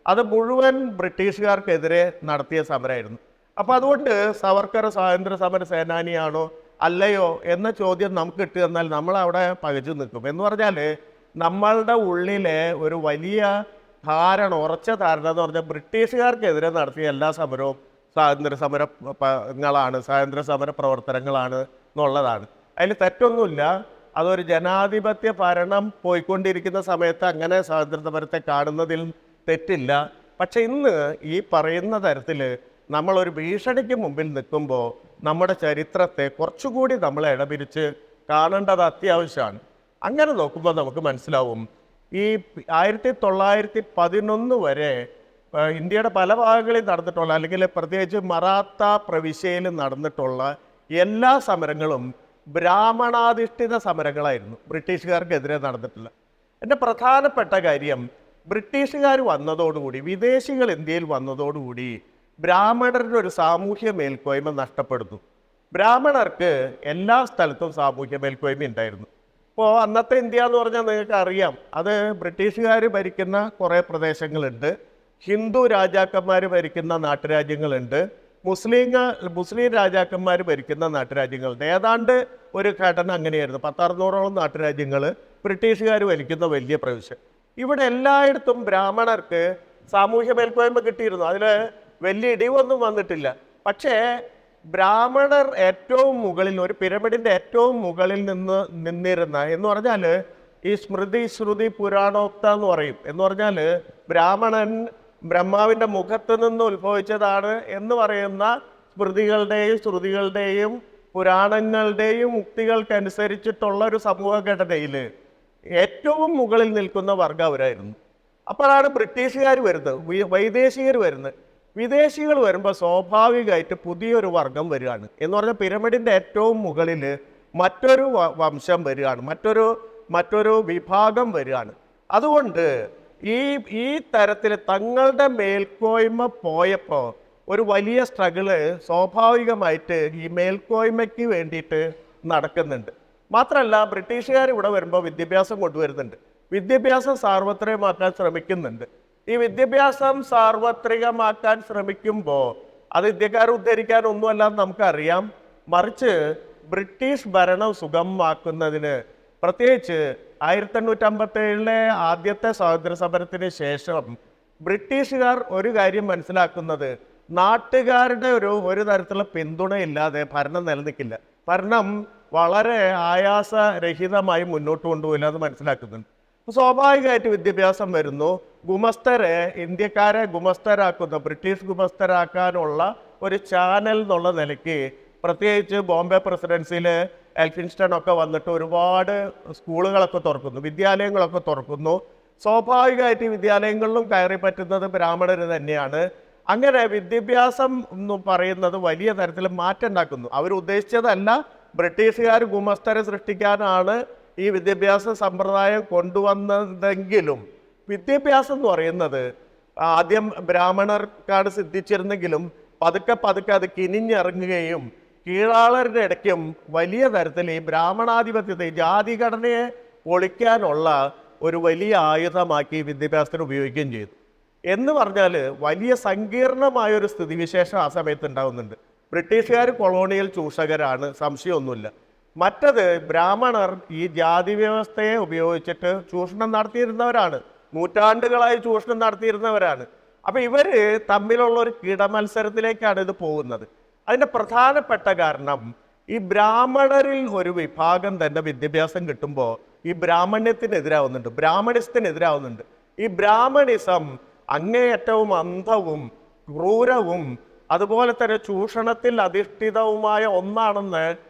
അത് മുഴുവൻ ബ്രിട്ടീഷുകാർക്കെതിരെ നടത്തിയ സമരമായിരുന്നു. അപ്പോൾ അതുകൊണ്ട് സവർക്കർ സ്വാതന്ത്ര്യ സമര സേനാനിയാണോ അല്ലയോ എന്ന ചോദ്യം നമുക്ക് ഇട്ട് തന്നാൽ നമ്മളവിടെ പകച്ചു നിൽക്കും. എന്ന് പറഞ്ഞാൽ നമ്മളുടെ ഉള്ളിലെ ഒരു വലിയ ധാരണ, ഉറച്ച ധാരണ എന്ന് പറഞ്ഞാൽ ബ്രിട്ടീഷുകാർക്കെതിരെ നടത്തിയ എല്ലാ സമരവും സ്വാതന്ത്ര്യ സമര പ്രവർത്തനങ്ങളാണ് എന്നുള്ളതാണ്. അതിൽ തെറ്റൊന്നുമില്ല. അതൊരു ജനാധിപത്യ ഭരണം പോയിക്കൊണ്ടിരിക്കുന്ന സമയത്ത് അങ്ങനെ സ്വാതന്ത്ര്യ സമരത്തെ കാണുന്നതിൽ തെറ്റില്ല. പക്ഷെ ഇന്ന് ഈ പറയുന്ന തരത്തിൽ നമ്മളൊരു ഭീഷണിക്ക് മുമ്പിൽ നിൽക്കുമ്പോൾ നമ്മുടെ ചരിത്രത്തെ കുറച്ചുകൂടി നമ്മൾ ഇടപിരിച്ച് കാണേണ്ടത് അത്യാവശ്യമാണ്. അങ്ങനെ നോക്കുമ്പോൾ നമുക്ക് മനസ്സിലാവും ഈ 1911 വരെ ഇന്ത്യയുടെ പല ഭാഗങ്ങളിൽ നടന്നിട്ടുള്ള അല്ലെങ്കിൽ പ്രത്യേകിച്ച് മറാത്ത പ്രവിശ്യയിൽ നടന്നിട്ടുള്ള എല്ലാ സമരങ്ങളും ബ്രാഹ്മണാധിഷ്ഠിത സമരങ്ങളായിരുന്നു. ബ്രിട്ടീഷുകാർക്കെതിരെ നടന്നിട്ടില്ല. എൻ്റെ പ്രധാനപ്പെട്ട കാര്യം ബ്രിട്ടീഷുകാർ വന്നതോടുകൂടി, വിദേശികൾ ഇന്ത്യയിൽ വന്നതോടുകൂടി ബ്രാഹ്മണരുടെ ഒരു സാമൂഹ്യ മേൽക്കോയ്മ നഷ്ടപ്പെടുന്നു. ബ്രാഹ്മണർക്ക് എല്ലാ സ്ഥലത്തും സാമൂഹ്യ മേൽക്കോയ്മ ഉണ്ടായിരുന്നു. ഇപ്പോൾ അന്നത്തെ ഇന്ത്യ എന്ന് പറഞ്ഞാൽ നിങ്ങൾക്ക് അറിയാം, അത് ബ്രിട്ടീഷുകാർ ഭരിക്കുന്ന കുറേ പ്രദേശങ്ങളുണ്ട്, ഹിന്ദു രാജാക്കന്മാർ ഭരിക്കുന്ന നാട്ടുരാജ്യങ്ങളുണ്ട്, മുസ്ലിം രാജാക്കന്മാർ ഭരിക്കുന്ന നാട്ടുരാജ്യങ്ങളുണ്ട്. ഏതാണ്ട് ഒരു ഘടന അങ്ങനെയായിരുന്നു. 10-600ഓളം നാട്ടുരാജ്യങ്ങൾ ബ്രിട്ടീഷുകാർ ഭരിക്കുന്ന വലിയ പ്രവിശ്യ. ഇവിടെ എല്ലായിടത്തും ബ്രാഹ്മണർക്ക് സാമൂഹ്യ മേൽക്കോയ്മ കിട്ടിയിരുന്നു. അതിൽ വലിയ ഇടിവൊന്നും വന്നിട്ടില്ല. പക്ഷേ ബ്രാഹ്മണർ ഏറ്റവും മുകളിൽ, ഒരു പിരമിഡിൻ്റെ ഏറ്റവും മുകളിൽ നിന്നിരുന്ന എന്ന് പറഞ്ഞാൽ ഈ സ്മൃതി ശ്രുതി പുരാണോക്ത എന്ന് പറയും. എന്ന് പറഞ്ഞാൽ ബ്രാഹ്മണൻ ബ്രഹ്മാവിൻ്റെ മുഖത്ത് നിന്ന് ഉത്ഭവിച്ചതാണ് എന്ന് പറയുന്ന സ്മൃതികളുടെയും ശ്രുതികളുടെയും പുരാണങ്ങളുടെയും ഉക്തികൾക്കനുസരിച്ചിട്ടുള്ള ഒരു സമൂഹഘടനയിൽ ഏറ്റവും മുകളിൽ നിൽക്കുന്ന വർഗം അവരായിരുന്നു. അപ്പോഴാണ് ബ്രിട്ടീഷുകാർ വരുന്നത്, വൈദേശികർ വരുന്നത്. വിദേശികൾ വരുമ്പോൾ സ്വാഭാവികമായിട്ട് പുതിയൊരു വർഗം വരികയാണ്. എന്ന് പറഞ്ഞാൽ പിരമിഡിൻ്റെ ഏറ്റവും മുകളിൽ മറ്റൊരു വംശം വരികയാണ്, മറ്റൊരു വിഭാഗം വരികയാണ്. അതുകൊണ്ട് ഈ തരത്തിൽ തങ്ങളുടെ മേൽക്കോയ്മ പോയപ്പോൾ ഒരു വലിയ സ്ട്രഗിള് സ്വാഭാവികമായിട്ട് ഈ മേൽക്കോയ്മയ്ക്ക് വേണ്ടിയിട്ട് നടക്കുന്നുണ്ട്. മാത്രമല്ല ബ്രിട്ടീഷുകാർ ഇവിടെ വരുമ്പോൾ വിദ്യാഭ്യാസം കൊണ്ടുവരുന്നുണ്ട്, വിദ്യാഭ്യാസം സാർവത്രികമാക്കാൻ ശ്രമിക്കുന്നുണ്ട്. ഈ വിദ്യാഭ്യാസം സാർവത്രികമാക്കാൻ ശ്രമിക്കുമ്പോൾ അത് ഇന്ത്യക്കാരെ ഉദ്ധരിക്കാനൊന്നുമല്ലാന്ന് നമുക്കറിയാം. മറിച്ച് ബ്രിട്ടീഷ് ഭരണം സുഗമമാക്കുന്നതിന്, പ്രത്യേകിച്ച് 1857 ആദ്യത്തെ സ്വാതന്ത്ര്യ സമരത്തിന് ശേഷം ബ്രിട്ടീഷുകാർ ഒരു കാര്യം മനസ്സിലാക്കുന്നത്, നാട്ടുകാരുടെ ഒരു തരത്തിലുള്ള പിന്തുണയില്ലാതെ ഭരണം നിലനിൽക്കില്ല, ഭരണം വളരെ ആയാസരഹിതമായി മുന്നോട്ട് കൊണ്ടുപോയില്ല എന്ന് മനസ്സിലാക്കുന്നുണ്ട്. സ്വാഭാവികമായിട്ട് വിദ്യാഭ്യാസം വരുന്നു. ഗുമസ്തരെ, ഇന്ത്യക്കാരെ ഗുമസ്തരാക്കുന്ന, ബ്രിട്ടീഷ് ഗുമസ്തരാക്കാനുള്ള ഒരു ചാനൽ എന്നുള്ള നിലയ്ക്ക്, പ്രത്യേകിച്ച് ബോംബെ പ്രസിഡൻസിയിൽ എൽഫിൻസ്റ്റൺ ഒക്കെ വന്നിട്ട് ഒരുപാട് സ്കൂളുകളൊക്കെ തുറക്കുന്നു, വിദ്യാലയങ്ങളൊക്കെ തുറക്കുന്നു. സ്വാഭാവികമായിട്ട് ഈ വിദ്യാലയങ്ങളിലും കയറി പറ്റുന്നത് ബ്രാഹ്മണർ തന്നെയാണ്. അങ്ങനെ വിദ്യാഭ്യാസം എന്ന് പറയുന്നത് വലിയ തരത്തിൽ മാറ്റം ഉണ്ടാക്കുന്നു. അവരുദ്ദേശിച്ചതല്ല, ബ്രിട്ടീഷുകാർ ഗുമസ്തരെ സൃഷ്ടിക്കാനാണ് ഈ വിദ്യാഭ്യാസ സമ്പ്രദായം കൊണ്ടുവന്നതെങ്കിലും വിദ്യാഭ്യാസം എന്ന് പറയുന്നത് ആദ്യം ബ്രാഹ്മണർക്കാണ് സിദ്ധിച്ചിരുന്നെങ്കിലും പതുക്കെ അത് കിനിഞ്ഞിറങ്ങുകയും കീഴാളരുടെ ഇടയ്ക്കും വലിയ തരത്തിൽ ഈ ബ്രാഹ്മണാധിപത്യത്തെ, ജാതിഘടനയെ പൊളിക്കാനുള്ള ഒരു വലിയ ആയുധമാക്കി വിദ്യാഭ്യാസത്തിന് ഉപയോഗിക്കുകയും ചെയ്തു. എന്ന് പറഞ്ഞാൽ വലിയ സങ്കീർണമായൊരു സ്ഥിതിവിശേഷം ആ സമയത്ത് ഉണ്ടാകുന്നുണ്ട്. ബ്രിട്ടീഷുകാർ കൊളോണിയൽ ചൂഷകരാണ്, സംശയമൊന്നുമില്ല. മറ്റത് ബ്രാഹ്മണർ ഈ ജാതി വ്യവസ്ഥയെ ഉപയോഗിച്ചിട്ട് ചൂഷണം നടത്തിയിരുന്നവരാണ്, നൂറ്റാണ്ടുകളായി ചൂഷണം നടത്തിയിരുന്നവരാണ്. അപ്പം ഇവർ തമ്മിലുള്ള ഒരു കിടമത്സരത്തിലേക്കാണ് ഇത് പോകുന്നത്. അതിൻ്റെ പ്രധാനപ്പെട്ട കാരണം ഈ ബ്രാഹ്മണരിൽ ഒരു വിഭാഗം തന്നെ വിദ്യാഭ്യാസം കിട്ടുമ്പോൾ ഈ ബ്രാഹ്മണ്യത്തിനെതിരാവുന്നുണ്ട്, ബ്രാഹ്മണിസത്തിനെതിരാവുന്നുണ്ട്. ഈ ബ്രാഹ്മണിസം അങ്ങേയറ്റവും അന്ധവും ക്രൂരവും അതുപോലെ തന്നെ ചൂഷണത്തിൽ അധിഷ്ഠിതവുമായ ഒന്നാണെന്ന്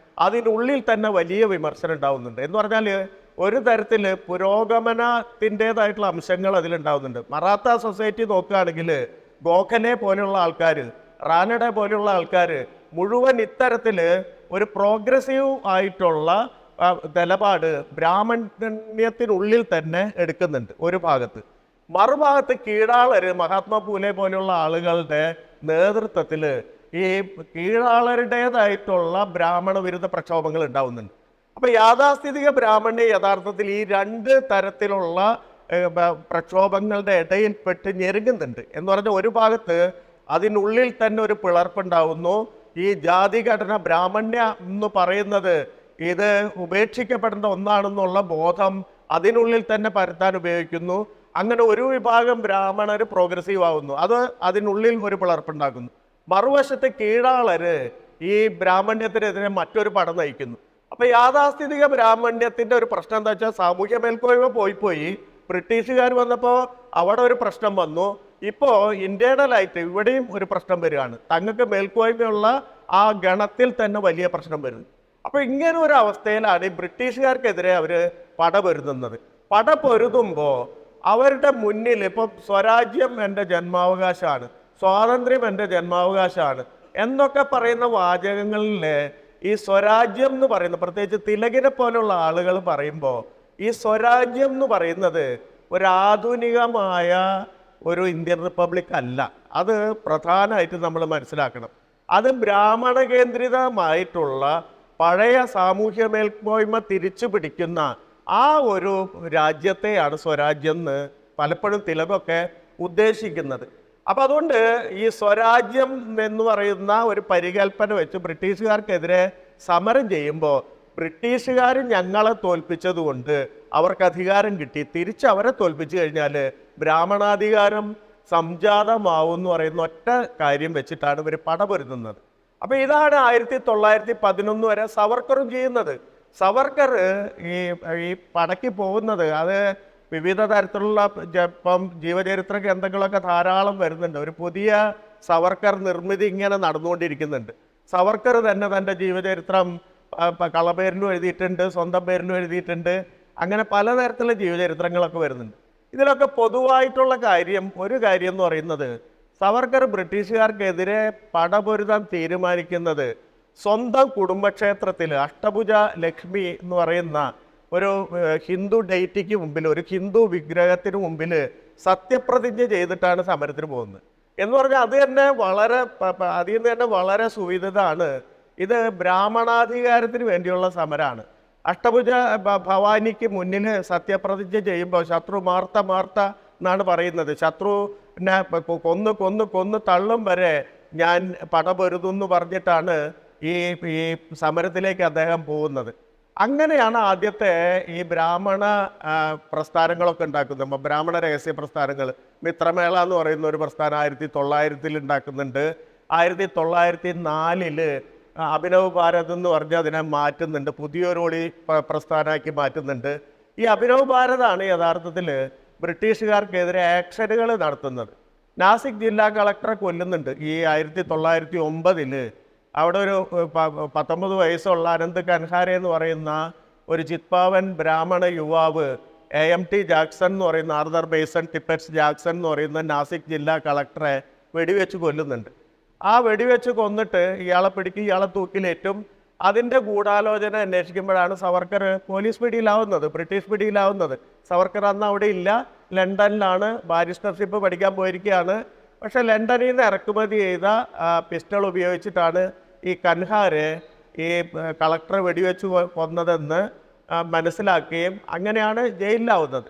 അതിനുള്ളിൽ തന്നെ വലിയ വിമർശനം ഉണ്ടാവുന്നുണ്ട്. എന്ന് പറഞ്ഞാൽ ഒരു തരത്തിൽ പുരോഗമനത്തിൻ്റെതായിട്ടുള്ള അംശങ്ങൾ അതിലുണ്ടാവുന്നുണ്ട്. മറാത്ത സൊസൈറ്റി നോക്കുകയാണെങ്കിൽ ഗോഖലെ പോലെയുള്ള ആൾക്കാർ, റാനഡെ പോലെയുള്ള ആൾക്കാർ മുഴുവൻ ഇത്തരത്തിൽ ഒരു പ്രോഗ്രസീവ് ആയിട്ടുള്ള നിലപാട് ബ്രാഹ്മണ്യത്തിനുള്ളിൽ തന്നെ എടുക്കുന്നുണ്ട് ഒരു ഭാഗത്ത്. മറുഭാഗത്ത് കീഴാളർ, മഹാത്മാ പൂലെ പോലെയുള്ള ആളുകളുടെ നേതൃത്വത്തിൽ ഈ കീഴാളരുടേതായിട്ടുള്ള ബ്രാഹ്മണ വിരുദ്ധ പ്രക്ഷോഭങ്ങൾ ഉണ്ടാവുന്നുണ്ട്. അപ്പൊ യാഥാസ്ഥിതിക ബ്രാഹ്മണ്യം യഥാർത്ഥത്തിൽ ഈ രണ്ട് തരത്തിലുള്ള പ്രക്ഷോഭങ്ങളുടെ ഇടയിൽപ്പെട്ട് ഞെരുങ്ങുന്നുണ്ട്. എന്ന് പറഞ്ഞാൽ ഒരു ഭാഗത്ത് അതിനുള്ളിൽ തന്നെ ഒരു പിളർപ്പുണ്ടാവുന്നു. ഈ ജാതിഘടന, ബ്രാഹ്മണ്യ എന്ന് പറയുന്നത് ഇത് ഉപേക്ഷിക്കപ്പെടേണ്ട ഒന്നാണെന്നുള്ള ബോധം അതിനുള്ളിൽ തന്നെ പരത്താൻ ഉപയോഗിക്കുന്നു. അങ്ങനെ ഒരു വിഭാഗം ബ്രാഹ്മണർ പ്രോഗ്രസീവ് ആവുന്നു, അത് അതിനുള്ളിൽ ഒരു പിളർപ്പുണ്ടാക്കുന്നു. മറുവശത്ത് കീഴാളര് ഈ ബ്രാഹ്മണ്യത്തിനെതിരെ മറ്റൊരു പടം നയിക്കുന്നു. അപ്പൊ യാഥാസ്ഥിതിക ബ്രാഹ്മണ്യത്തിന്റെ ഒരു പ്രശ്നം എന്താ വെച്ചാൽ സാമൂഹ്യ മേൽക്കോയ്മ പോയി ബ്രിട്ടീഷുകാർ വന്നപ്പോൾ അവിടെ ഒരു പ്രശ്നം വന്നു. ഇപ്പോൾ ഇന്റേണലായിട്ട് ഇവിടെയും ഒരു പ്രശ്നം വരികയാണ്. തങ്ങൾക്ക് മേൽക്കോയ്മയുള്ള ആ ഗണത്തിൽ തന്നെ വലിയ പ്രശ്നം വരുന്നു. അപ്പൊ ഇങ്ങനെ ഒരു അവസ്ഥയിലാണ് ഈ ബ്രിട്ടീഷുകാർക്കെതിരെ അവർ പടപൊരുതുന്നത്. പടപൊരുതുമ്പോൾ അവരുടെ മുന്നിൽ ഇപ്പം സ്വരാജ്യം എൻ്റെ ജന്മാവകാശമാണ്, സ്വാതന്ത്ര്യം എൻ്റെ ജന്മാവകാശമാണ് എന്നൊക്കെ പറയുന്ന വാചകങ്ങളിൽ ഈ സ്വരാജ്യം എന്ന് പറയുന്നത്, പ്രത്യേകിച്ച് തിലകിനെ പോലുള്ള ആളുകൾ പറയുമ്പോൾ ഈ സ്വരാജ്യം എന്ന് പറയുന്നത് ഒരു ആധുനികമായ ഒരു ഇന്ത്യൻ റിപ്പബ്ലിക് അല്ല. അത് പ്രധാനമായിട്ട് നമ്മൾ മനസ്സിലാക്കണം. അത് ബ്രാഹ്മണ കേന്ദ്രിതമായിട്ടുള്ള പഴയ സാമൂഹ്യ മേൽക്കോയ്മ തിരിച്ചു പിടിക്കുന്ന ആ ഒരു രാജ്യത്തെയാണ് സ്വരാജ്യം എന്ന് പലപ്പോഴും തിലകൊക്കെ ഉദ്ദേശിക്കുന്നത്. അപ്പം അതുകൊണ്ട് ഈ സ്വരാജ്യം എന്ന് പറയുന്ന ഒരു പരികൽപ്പന വെച്ച് ബ്രിട്ടീഷുകാർക്കെതിരെ സമരം ചെയ്യുമ്പോൾ ബ്രിട്ടീഷുകാർ ഞങ്ങളെ തോൽപ്പിച്ചതുകൊണ്ട് അവർക്ക് അധികാരം കിട്ടി, തിരിച്ച് അവരെ തോൽപ്പിച്ചു കഴിഞ്ഞാൽ ബ്രാഹ്മണാധികാരം സംജാതമാവും എന്ന് പറയുന്ന ഒറ്റ കാര്യം വെച്ചിട്ടാണ് ഇവർ പടപൊരുതുന്നത്. അപ്പം ഇതാണ് 1911 വരെ സവർക്കറും ചെയ്യുന്നത്. സവർക്കർ ഈ പടയ്ക്ക് പോകുന്നത് അത് വിവിധ തരത്തിലുള്ള ഇപ്പം ജീവചരിത്ര ഗ്രന്ഥങ്ങളൊക്കെ ധാരാളം വരുന്നുണ്ട്. ഒരു പുതിയ സവർക്കർ നിർമ്മിതി ഇങ്ങനെ നടന്നുകൊണ്ടിരിക്കുന്നുണ്ട്. സവർക്കർ തന്നെ തൻ്റെ ജീവചരിത്രം കളപ്പേരിലും എഴുതിയിട്ടുണ്ട്, സ്വന്തം പേരിലും എഴുതിയിട്ടുണ്ട്. അങ്ങനെ പലതരത്തിലുള്ള ജീവചരിത്രങ്ങളൊക്കെ വരുന്നുണ്ട്. ഇതിലൊക്കെ പൊതുവായിട്ടുള്ള ഒരു കാര്യം എന്ന് പറയുന്നത്, സവർക്കർ ബ്രിട്ടീഷുകാർക്കെതിരെ പടപൊരുതാൻ തീരുമാനിക്കുന്നത് സ്വന്തം കുടുംബക്ഷേത്രത്തിൽ അഷ്ടഭുജ ലക്ഷ്മി എന്ന് പറയുന്ന ഒരു ഹിന്ദു ഡെയിറ്റിക്ക് മുമ്പിൽ, ഒരു ഹിന്ദു വിഗ്രഹത്തിന് മുമ്പിൽ സത്യപ്രതിജ്ഞ ചെയ്തിട്ടാണ് സമരത്തിന് പോകുന്നത്. എന്ന് പറഞ്ഞാൽ അത് തന്നെ അതിൽ നിന്ന് തന്നെ വളരെ സുവിദിതമാണ്. ഇത് ബ്രാഹ്മണാധികാരത്തിന് വേണ്ടിയുള്ള സമരമാണ്. അഷ്ടഭുജ ഭവാനിക്ക് മുന്നിൽ സത്യപ്രതിജ്ഞ ചെയ്യുമ്പോൾ ശത്രു മാർത്ത എന്നാണ് പറയുന്നത്. ശത്രുവിനെ കൊന്ന് തള്ളും വരെ ഞാൻ പടപൊരുതെന്ന് പറഞ്ഞിട്ടാണ് ഈ സമരത്തിലേക്ക് അദ്ദേഹം പോകുന്നത്. അങ്ങനെയാണ് ആദ്യത്തെ ഈ ബ്രാഹ്മണ പ്രസ്ഥാനങ്ങളൊക്കെ ഉണ്ടാക്കുന്നത്. ബ്രാഹ്മണ രഹസ്യ പ്രസ്ഥാനങ്ങൾ, മിത്രമേള എന്ന് പറയുന്ന ഒരു പ്രസ്ഥാനം 1900 ഉണ്ടാക്കുന്നുണ്ട്. 1904 അഭിനവ് ഭാരത് എന്ന് പറഞ്ഞ് അതിനെ മാറ്റുന്നുണ്ട്, പുതിയൊരു പ്രസ്ഥാനമാക്കി മാറ്റുന്നുണ്ട്. ഈ അഭിനവ് ഭാരതാണ് യഥാർത്ഥത്തിൽ ബ്രിട്ടീഷുകാർക്കെതിരെ ആക്ഷനുകൾ നടത്തുന്നത്. നാസിക് ജില്ലാ കളക്ടറെ കൊല്ലുന്നുണ്ട് ഈ 1909. അവിടെ ഒരു 19 വയസ്സുള്ള അനന്ത് കൻഹാരെ എന്ന് പറയുന്ന ഒരു ചിത്പാവൻ ബ്രാഹ്മണ യുവാവ് AMT ജാക്സൺ എന്ന് പറയുന്ന ആർതർ ബേസൺ ടിപ്പറ്റ്സ് ജാക്സൺ എന്ന് പറയുന്ന നാസിക് ജില്ലാ കളക്ടറെ വെടിവെച്ച് കൊല്ലുന്നുണ്ട്. ആ വെടിവെച്ച് കൊന്നിട്ട് ഇയാളെ പിടിക്കും, ഇയാളെ തൂക്കിലേറ്റും. അതിൻ്റെ ഗൂഢാലോചന അന്വേഷിക്കുമ്പോഴാണ് സവർക്കർ പോലീസ് പിടിയിലാവുന്നത്, ബ്രിട്ടീഷ് പിടിയിലാവുന്നത്. സവർക്കർ അന്ന് അവിടെ ഇല്ല, ലണ്ടനിലാണ്, ബാരിസ്റ്റർഷിപ്പ് പഠിക്കാൻ പോയിരിക്കുകയാണ്. പക്ഷേ ലണ്ടനിൽ നിന്ന് ഇറക്കുമതി ചെയ്ത പിസ്റ്റൾ ഉപയോഗിച്ചിട്ടാണ് ഈ കൻഹാരെ ഈ കളക്ടറെ വെടിവെച്ച് കൊന്നതെന്ന് മനസ്സിലാക്കുകയും അങ്ങനെയാണ് ജയിലിലാവുന്നത്.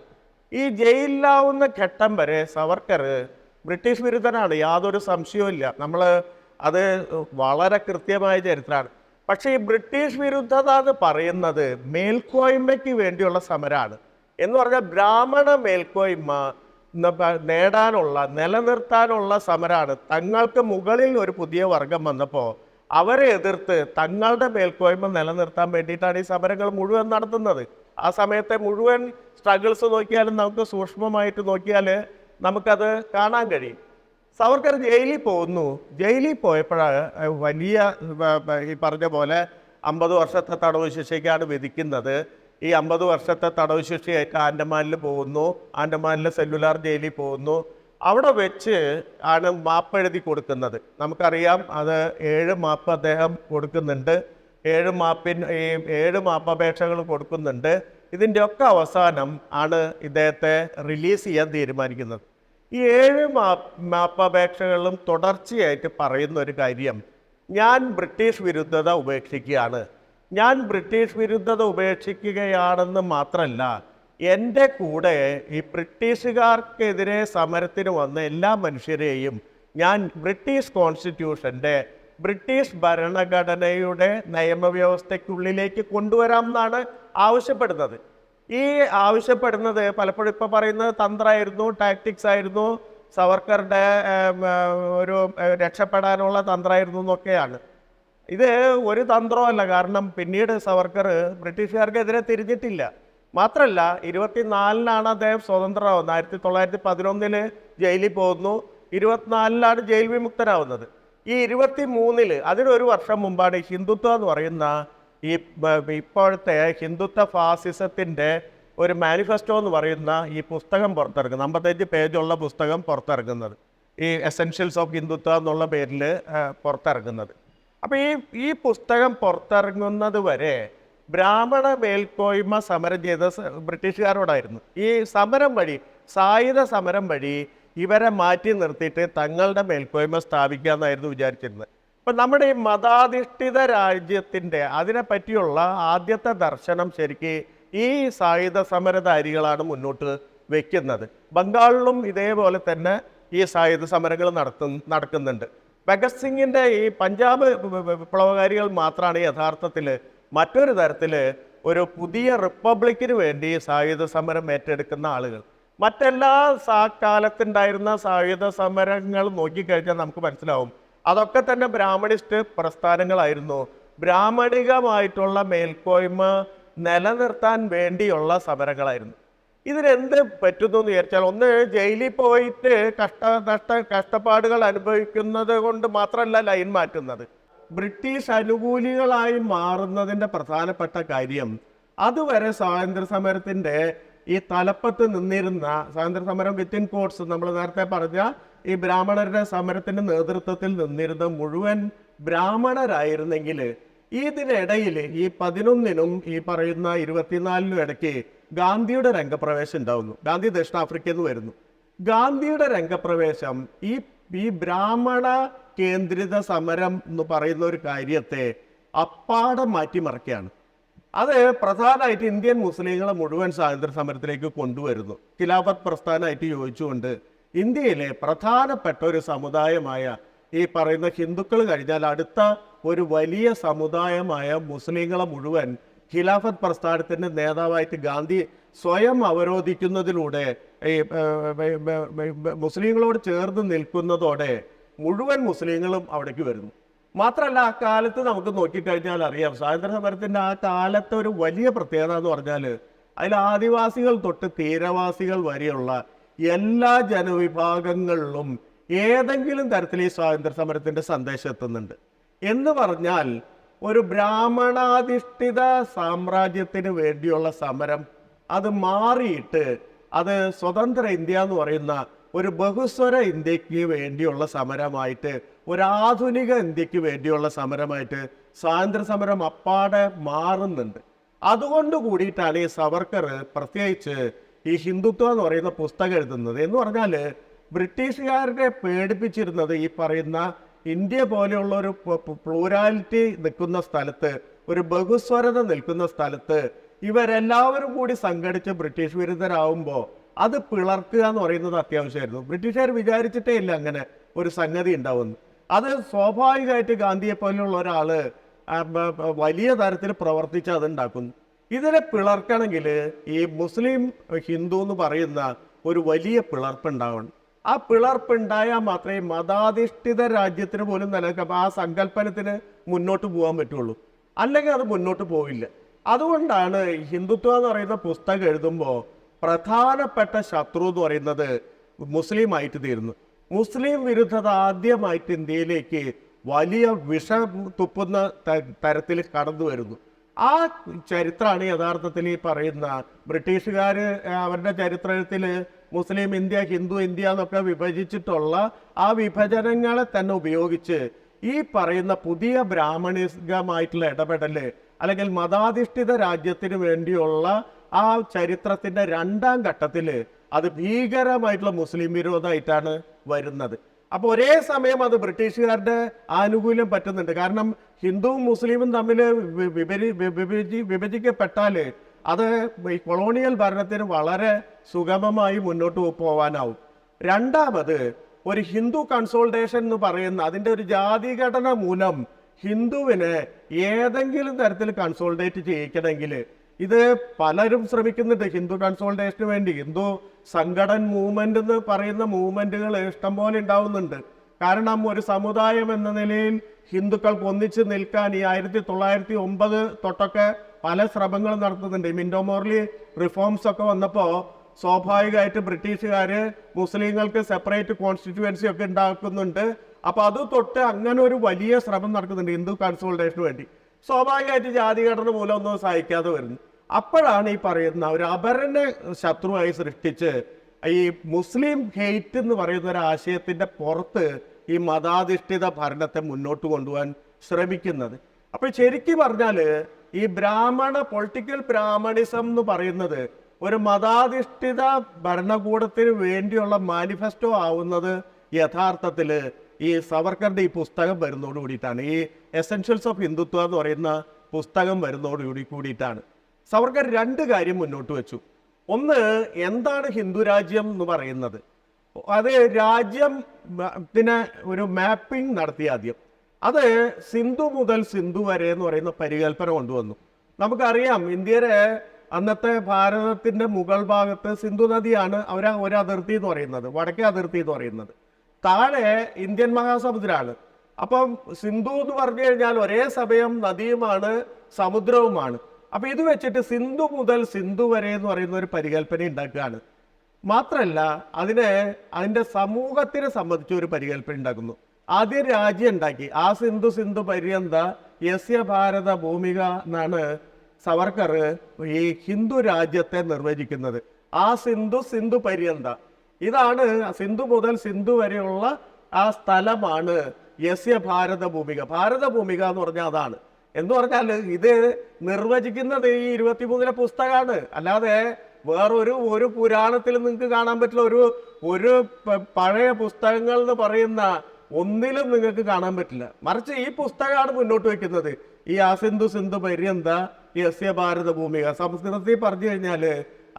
ഈ ജയിലിലാവുന്ന ഘട്ടം വരെ സവർക്കർ ബ്രിട്ടീഷ് വിരുദ്ധനാണ്, യാതൊരു സംശയവുമില്ല. നമ്മൾ അത് വളരെ കൃത്യമായ ചരിത്രമാണ്. പക്ഷേ ഈ ബ്രിട്ടീഷ് വിരുദ്ധത എന്ന് പറയുന്നത് മേൽക്കോയ്മയ്ക്ക് വേണ്ടിയുള്ള സമരമാണ്. എന്ന് പറഞ്ഞാൽ ബ്രാഹ്മണ മേൽക്കോയ്മ നിലനിർത്താനുള്ള സമരമാണ്. തങ്ങൾക്ക് മുകളിൽ ഒരു പുതിയ വർഗം വന്നപ്പോൾ അവരെ എതിർത്ത് തങ്ങളുടെ മേൽക്കോയ്മ നിലനിർത്താൻ വേണ്ടിയിട്ടാണ് ഈ സമരങ്ങൾ മുഴുവൻ നടത്തുന്നത്. ആ സമയത്തെ മുഴുവൻ സ്ട്രഗിൾസ് നോക്കിയാലും നമുക്ക് സൂക്ഷ്മമായിട്ട് നോക്കിയാൽ നമുക്കത് കാണാൻ കഴിയും. സവർക്കർ ജയിലിൽ പോകുന്നു. ജയിലിൽ പോയപ്പോഴാണ് വലിയ ഈ പറഞ്ഞ പോലെ 50 വർഷത്തെ തടവ് ശിക്ഷയ്ക്കാണ് വിധിക്കുന്നത്. ഈ 50 വർഷത്തെ തടവ് ശിക്ഷയായിട്ട് ആൻഡമാനിൽ പോകുന്നു. ആൻഡമാനിലെ സെല്ലുലാർ ജയിലിൽ പോകുന്നു. അവിടെ വെച്ച് ആണ് മാപ്പ് എഴുതി കൊടുക്കുന്നത്. നമുക്കറിയാം, അത് 7 മാപ്പ് അദ്ദേഹം കൊടുക്കുന്നുണ്ട്. 7 മാപ്പപേക്ഷകൾ കൊടുക്കുന്നുണ്ട്. ഇതിൻ്റെയൊക്കെ അവസാനം ആണ് ഇദ്ദേഹത്തെ റിലീസ് ചെയ്യാൻ തീരുമാനിക്കുന്നത്. ഈ 7 മാപ്പപേക്ഷകളും തുടർച്ചയായിട്ട് പറയുന്ന ഒരു കാര്യം, ഞാൻ ബ്രിട്ടീഷ് വിരുദ്ധത ഉപേക്ഷിക്കുകയാണ്. ഞാൻ ബ്രിട്ടീഷ് വിരുദ്ധത ഉപേക്ഷിക്കുകയാണെന്ന് മാത്രമല്ല, എൻ്റെ കൂടെ ഈ ബ്രിട്ടീഷുകാർക്കെതിരെ സമരത്തിന് വന്ന എല്ലാ മനുഷ്യരെയും ഞാൻ ബ്രിട്ടീഷ് കോൺസ്റ്റിറ്റ്യൂഷൻ്റെ, ബ്രിട്ടീഷ് ഭരണഘടനയുടെ നിയമവ്യവസ്ഥയ്ക്കുള്ളിലേക്ക് കൊണ്ടുവരാം എന്നാണ് ആവശ്യപ്പെടുന്നത്. ഈ ആവശ്യപ്പെടുന്നത് പലപ്പോഴും ഇപ്പോൾ പറയുന്നത് തന്ത്രമായിരുന്നു, ടാക്ടിക്സ് ആയിരുന്നു, സവർക്കറുടെ ഒരു രക്ഷപ്പെടാനുള്ള തന്ത്രമായിരുന്നു എന്നൊക്കെയാണ്. ഇത് ഒരു തന്ത്രമല്ല. കാരണം പിന്നീട് സവർക്കർ ബ്രിട്ടീഷുകാർക്കെതിരെ തിരിഞ്ഞിട്ടില്ല. മാത്രമല്ല, 24-നാണ് അദ്ദേഹം സ്വതന്ത്രമാവുന്നത്. 1911 ജയിലിൽ പോകുന്നു. 24-ലാണ് ജയിൽ വിമുക്തനാവുന്നത്. ഈ 23-ൽ, അതിനൊരു വർഷം മുമ്പാണ് ഹിന്ദുത്വം എന്ന് പറയുന്ന ഈ ഇപ്പോഴത്തെ ഹിന്ദുത്വ ഫാസിസത്തിൻ്റെ ഒരു മാനിഫെസ്റ്റോ എന്ന് പറയുന്ന ഈ പുസ്തകം പുറത്തിറങ്ങുന്നത്. 55 പേജുള്ള പുസ്തകം പുറത്തിറങ്ങുന്നത്, ഈ എസെൻഷ്യൽസ് ഓഫ് ഹിന്ദുത്വ എന്നുള്ള പേരിൽ പുറത്തിറങ്ങുന്നത്. അപ്പോൾ ഈ പുസ്തകം പുറത്തിറങ്ങുന്നത് വരെ ബ്രാഹ്മണ മേൽക്കോയ്മ സമരം ചെയ്ത ബ്രിട്ടീഷുകാരോടായിരുന്നു. ഈ സമരം വഴി, സായുധ സമരം വഴി ഇവരെ മാറ്റി നിർത്തിയിട്ട് തങ്ങളുടെ മേൽക്കോയ്മ സ്ഥാപിക്കുക എന്നായിരുന്നു വിചാരിച്ചിരുന്നത്. അപ്പം നമ്മുടെ ഈ മതാധിഷ്ഠിത രാജ്യത്തിൻ്റെ അതിനെപ്പറ്റിയുള്ള ആദ്യത്തെ ദർശനം ശരിക്ക് ഈ സായുധ സമരധാരികളാണ് മുന്നോട്ട് വയ്ക്കുന്നത്. ബംഗാളിലും ഇതേപോലെ തന്നെ ഈ സായുധ സമരങ്ങൾ നടക്കുന്നുണ്ട്. ഭഗത് സിംഗിൻ്റെ ഈ പഞ്ചാബ് വിപ്ലവകാരികൾ മാത്രമാണ് യഥാർത്ഥത്തിൽ മറ്റൊരു തരത്തിൽ ഒരു പുതിയ റിപ്പബ്ലിക്കിന് വേണ്ടി സായുധ സമരം ഏറ്റെടുക്കുന്ന ആളുകൾ. മറ്റെല്ലാ കാലത്തുണ്ടായിരുന്ന സായുധ സമരങ്ങൾ നോക്കിക്കഴിഞ്ഞാൽ നമുക്ക് മനസ്സിലാവും, അതൊക്കെ തന്നെ ബ്രാഹ്മണിസ്റ്റ് പ്രസ്ഥാനങ്ങളായിരുന്നു. ബ്രാഹ്മണികമായിട്ടുള്ള മേൽക്കോയ്മ നിലനിർത്താൻ വേണ്ടിയുള്ള സമരങ്ങളായിരുന്നു. ഇതിനെന്ത് പറ്റുന്നു എന്ന് വിചാരിച്ചാൽ, ഒന്ന് ജയിലിൽ പോയിട്ട് കഷ്ടപ്പാടുകൾ അനുഭവിക്കുന്നത് കൊണ്ട് മാത്രമല്ല ലൈൻ മാറ്റുന്നത്. ബ്രിട്ടീഷ് അനുകൂലികളായി മാറുന്നതിൻ്റെ പ്രധാനപ്പെട്ട കാര്യം, അതുവരെ സ്വാതന്ത്ര്യ സമരത്തിൻ്റെ ഈ തലപ്പത്ത് നിന്നിരുന്ന സ്വാതന്ത്ര്യ സമരം വിത്തിൻ കോട്സ്, നമ്മൾ നേരത്തെ പറഞ്ഞ ഈ ബ്രാഹ്മണരുടെ സമരത്തിന്റെ നേതൃത്വത്തിൽ നിന്നിരുന്ന മുഴുവൻ ബ്രാഹ്മണരായിരുന്നെങ്കിൽ ഇതിനിടയിൽ ഈ 11-നും ഈ പറയുന്ന 24-നും ഇടയ്ക്ക് ഗാന്ധിയുടെ രംഗപ്രവേശം ഉണ്ടാവുന്നു. ഗാന്ധി ദക്ഷിണാഫ്രിക്കയിൽ നിന്ന് വരുന്നു. ഗാന്ധിയുടെ രംഗപ്രവേശം ഈ ബ്രാഹ്മണ കേന്ദ്രിത സമരം എന്ന് പറയുന്ന ഒരു കാര്യത്തെ അപ്പാടെ മാറ്റിമറിക്കുകയാണ്. അത് പ്രധാനമായിട്ട് ഇന്ത്യൻ മുസ്ലിങ്ങളെ മുഴുവൻ സ്വാതന്ത്ര്യ സമരത്തിലേക്ക് കൊണ്ടുവരുന്നു. ഖിലാഫത്ത് പ്രസ്ഥാനമായിട്ട് യോജിച്ചുകൊണ്ട് ഇന്ത്യയിലെ പ്രധാനപ്പെട്ട ഒരു സമുദായമായ ഈ പറയുന്ന ഹിന്ദുക്കൾ കഴിഞ്ഞാൽ അടുത്ത ഒരു വലിയ സമുദായമായ മുസ്ലിങ്ങളെ മുഴുവൻ ഖിലാഫത്ത് പ്രസ്ഥാനത്തിന്റെ നേതാവായിട്ട് ഗാന്ധി സ്വയം അവരോധിക്കുന്നതിലൂടെ ഈ മുസ്ലിങ്ങളോട് ചേർന്ന് നിൽക്കുന്നതോടെ മുഴുവൻ മുസ്ലിങ്ങളും അവിടേക്ക് വരുന്നു. മാത്രമല്ല, ആ കാലത്ത് നമുക്ക് നോക്കിക്കഴിഞ്ഞാൽ അറിയാം, സ്വാതന്ത്ര്യ സമരത്തിന്റെ ആ കാലത്തെ ഒരു വലിയ പ്രത്യേകത എന്ന് പറഞ്ഞാൽ അതിൽ ആദിവാസികൾ തൊട്ട് തീരവാസികൾ വരെയുള്ള എല്ലാ ജനവിഭാഗങ്ങളിലും ഏതെങ്കിലും തരത്തിൽ ഈ സ്വാതന്ത്ര്യ സമരത്തിന്റെ സന്ദേശം എത്തുന്നുണ്ട്. എന്ന് പറഞ്ഞാൽ ഒരു ബ്രാഹ്മണാധിഷ്ഠിത സാമ്രാജ്യത്തിന് വേണ്ടിയുള്ള സമരം അത് മാറിയിട്ട് അത് സ്വതന്ത്ര ഇന്ത്യ എന്ന് പറയുന്ന ഒരു ബഹുസ്വര ഇന്ത്യക്ക് വേണ്ടിയുള്ള സമരമായിട്ട്, ഒരു ആധുനിക ഇന്ത്യക്ക് വേണ്ടിയുള്ള സമരമായിട്ട് സ്വാതന്ത്ര്യ സമരം അപ്പാടെ മാറുന്നുണ്ട്. അതുകൊണ്ട് കൂടിയിട്ടാണ് ഈ സവർക്കർ പ്രത്യേകിച്ച് ഈ ഹിന്ദുത്വം എന്ന് പറയുന്ന പുസ്തകം എഴുതുന്നത്. എന്ന് പറഞ്ഞാൽ ബ്രിട്ടീഷുകാരെ പേടിപ്പിച്ചിരുന്നത് ഈ പറയുന്ന ഇന്ത്യ പോലെയുള്ള ഒരു പ്ലൂരാലിറ്റി നിൽക്കുന്ന സ്ഥലത്ത്, ഒരു ബഹുസ്വരത നിൽക്കുന്ന സ്ഥലത്ത് ഇവരെല്ലാവരും കൂടി സംഘടിച്ച് ബ്രിട്ടീഷ് വിരുദ്ധരാകുമ്പോൾ അത് പിളർക്കുക എന്ന് പറയുന്നത് അത്യാവശ്യമായിരുന്നു. ബ്രിട്ടീഷുകാർ വിചാരിച്ചിട്ടേ ഇല്ല അങ്ങനെ ഒരു സംഗതി ഉണ്ടാവുന്നു. അത് സ്വാഭാവികമായിട്ട് ഗാന്ധിയെ പോലെയുള്ള ഒരാള് വലിയ തരത്തിൽ പ്രവർത്തിച്ച് അത് ഉണ്ടാക്കുന്നു. ഇതിനെ പിളർക്കണമെങ്കിൽ ഈ മുസ്ലിം ഹിന്ദു എന്ന് പറയുന്ന ഒരു വലിയ പിളർപ്പ് ഉണ്ടാവണം. ആ പിളർപ്പ് ഉണ്ടായാൽ മാത്രമേ മതാധിഷ്ഠിത രാജ്യത്തിന് പോലും നിലനിൽക്കാം, ആ സങ്കല്പനത്തിന് മുന്നോട്ട് പോകാൻ പറ്റുള്ളൂ. അല്ലെങ്കിൽ അത് മുന്നോട്ട് പോവില്ല. അതുകൊണ്ടാണ് ഹിന്ദുത്വം എന്ന് പറയുന്ന പുസ്തകം എഴുതുമ്പോൾ പ്രധാനപ്പെട്ട ശത്രു എന്ന് പറയുന്നത് മുസ്ലിം ആയിട്ട് തീരുന്നു. മുസ്ലിം വിരുദ്ധത ആദ്യമായിട്ട് ഇന്ത്യയിലേക്ക് വലിയ വിഷം തുപ്പുന്ന തരത്തിൽ കടന്നു വരുന്നു. ആ ചരിത്രമാണ് യഥാർത്ഥത്തിൽ ഈ പറയുന്ന ബ്രിട്ടീഷുകാർ അവരുടെ ചരിത്രത്തിൽ മുസ്ലിം ഇന്ത്യ, ഹിന്ദു ഇന്ത്യ എന്നൊക്കെ വിഭജിച്ചിട്ടുള്ള ആ വിഭജനങ്ങളെ തന്നെ ഉപയോഗിച്ച് ഈ പറയുന്ന പുതിയ ബ്രാഹ്മണികമായിട്ടുള്ള ഇടപെടല് അല്ലെങ്കിൽ മതാധിഷ്ഠിത രാജ്യത്തിന് വേണ്ടിയുള്ള ആ ചരിത്രത്തിന്റെ രണ്ടാം ഘട്ടത്തിൽ അത് ഭീകരമായിട്ടുള്ള മുസ്ലിം വിരോധമായിട്ടാണ് വരുന്നത്. അപ്പൊ ഒരേ സമയം അത് ബ്രിട്ടീഷുകാരുടെ ആനുകൂല്യം പറ്റുന്നുണ്ട്. കാരണം ഹിന്ദുവും മുസ്ലിമും തമ്മിൽ വിഭജിക്കപ്പെട്ടാല് അത് ഈ കൊളോണിയൽ ഭരണത്തിന് വളരെ സുഗമമായി മുന്നോട്ട് പോവാനാവും. രണ്ടാമത് ഒരു ഹിന്ദു കൺസോൾട്ടേഷൻ എന്ന് പറയുന്ന അതിൻ്റെ ഒരു ജാതിഘടന മൂലം ഹിന്ദുവിനെ ഏതെങ്കിലും തരത്തിൽ കൺസോൾട്ടേറ്റ് ചെയ്യിക്കണമെങ്കിൽ ഇത് പലരും ശ്രമിക്കുന്നുണ്ട്. ഹിന്ദു കൺസോൾട്ടേഷന് വേണ്ടി ഹിന്ദു സംഘടൻ മൂവ്മെന്റ് എന്ന് പറയുന്ന മൂവ്മെന്റുകൾ ഇഷ്ടംപോലെ ഉണ്ടാവുന്നുണ്ട്. കാരണം ഒരു സമുദായം എന്ന നിലയിൽ ഹിന്ദുക്കൾക്ക് ഒന്നിച്ച് നിൽക്കാൻ ഈ 1909 തൊട്ടൊക്കെ പല ശ്രമങ്ങളും നടത്തുന്നുണ്ട്. മിന്റോ മോർലി റിഫോംസ് ഒക്കെ വന്നപ്പോൾ സ്വാഭാവികമായിട്ട് ബ്രിട്ടീഷുകാര് മുസ്ലിങ്ങൾക്ക് സെപ്പറേറ്റ് കോൺസ്റ്റിറ്റ്യുവൻസി ഒക്കെ ഉണ്ടാക്കുന്നുണ്ട്. അപ്പൊ അത് തൊട്ട് അങ്ങനെ ഒരു വലിയ ശ്രമം നടക്കുന്നുണ്ട് ഹിന്ദു കൺസോൾട്ടേഷന് വേണ്ടി. സ്വാഭാവികമായിട്ട് ജാതിഘടന മൂലം ഒന്നും സഹായിക്കാതെ വരുന്നു. അപ്പോഴാണ് ഈ പറയുന്ന ഒരു അപരനെ ശത്രുവായി സൃഷ്ടിച്ച് ഈ മുസ്ലിം ഹെയ്റ്റ് എന്ന് പറയുന്ന ഒരു ആശയത്തിന്റെ പുറത്ത് ഈ മതാധിഷ്ഠിത ഭരണത്തെ മുന്നോട്ട് കൊണ്ടുപോകാൻ ശ്രമിക്കുന്നത്. അപ്പൊ ശരിക്കും പറഞ്ഞാല് ഈ പൊളിറ്റിക്കൽ ബ്രാഹ്മണിസം എന്ന് പറയുന്നത് ഒരു മതാധിഷ്ഠിത ഭരണകൂടത്തിന് വേണ്ടിയുള്ള മാനിഫെസ്റ്റോ ആവുന്നത് യഥാർത്ഥത്തിൽ ഈ സവർക്കറിന്റെ ഈ പുസ്തകം വരുന്നതോട് കൂടിയിട്ടാണ്. ഈ എസെൻഷ്യൽസ് ഓഫ് ഹിന്ദുത്വ എന്ന് പറയുന്ന പുസ്തകം വരുന്നതോട് കൂടിയിട്ടാണ്. സവർക്കർ രണ്ട് കാര്യം മുന്നോട്ട് വെച്ചു. ഒന്ന്, എന്താണ് ഹിന്ദു രാജ്യം എന്ന് പറയുന്നത്? അത് രാജ്യത്തിന് ഒരു മാപ്പിംഗ് നടത്തി ആദ്യം. അത് സിന്ധു മുതൽ സിന്ധു വരെ എന്ന് പറയുന്ന പരികല്പന കൊണ്ടുവന്നു. നമുക്കറിയാം ഇന്ത്യയുടെ അന്നത്തെ ഭാരതത്തിന്റെ മുകൾ ഭാഗത്ത് സിന്ധു നദിയാണ് ഒരു അതിർത്തി എന്ന് പറയുന്നത്, വടക്കേ അതിർത്തി എന്ന് പറയുന്നത്. താഴെ ഇന്ത്യൻ മഹാസമുദ്രമാണ്. അപ്പം സിന്ധു എന്ന് പറഞ്ഞു കഴിഞ്ഞാൽ ഒരേ സമയം നദിയുമാണ് സമുദ്രവുമാണ്. അപ്പൊ ഇത് വെച്ചിട്ട് സിന്ധു മുതൽ സിന്ധു വരെ എന്ന് പറയുന്ന ഒരു പരികല്പന ഉണ്ടാക്കുകയാണ്. മാത്രമല്ല അതിന്റെ സമൂഹത്തിനെ സംബന്ധിച്ച് ഒരു പരികല്പന ഉണ്ടാക്കുന്നു. ആദ്യം രാജ്യം ഉണ്ടാക്കി. ആ സിന്ധു പര്യന്ത യസ്യ ഭാരത ഭൂമിക എന്നാണ് സവർക്കർ ഈ ഹിന്ദു രാജ്യത്തെ നിർവചിക്കുന്നത്. ആ സിന്ധു പര്യന്ത, ഇതാണ് സിന്ധു മുതൽ സിന്ധു വരെയുള്ള ആ സ്ഥലമാണ് യസ്യ ഭാരതഭൂമിക. ഭാരതഭൂമിക എന്ന് പറഞ്ഞാൽ അതാണ്. എന്ന് പറഞ്ഞാൽ ഇത് നിർവചിക്കുന്നത് ഈ 23 പുസ്തകമാണ്. അല്ലാതെ വേറൊരു പുരാണത്തിൽ നിങ്ങൾക്ക് കാണാൻ പറ്റില്ല. ഒരു പഴയ പുസ്തകങ്ങൾ എന്ന് പറയുന്ന ഒന്നിലും നിങ്ങൾക്ക് കാണാൻ പറ്റില്ല. മറിച്ച് ഈ പുസ്തകമാണ് മുന്നോട്ട് വെക്കുന്നത്. ഈ സിന്ധു പര്യന്ത യസ്യ ഭാരതഭൂമിക. സംസ്കൃതത്തിൽ പറഞ്ഞു കഴിഞ്ഞാൽ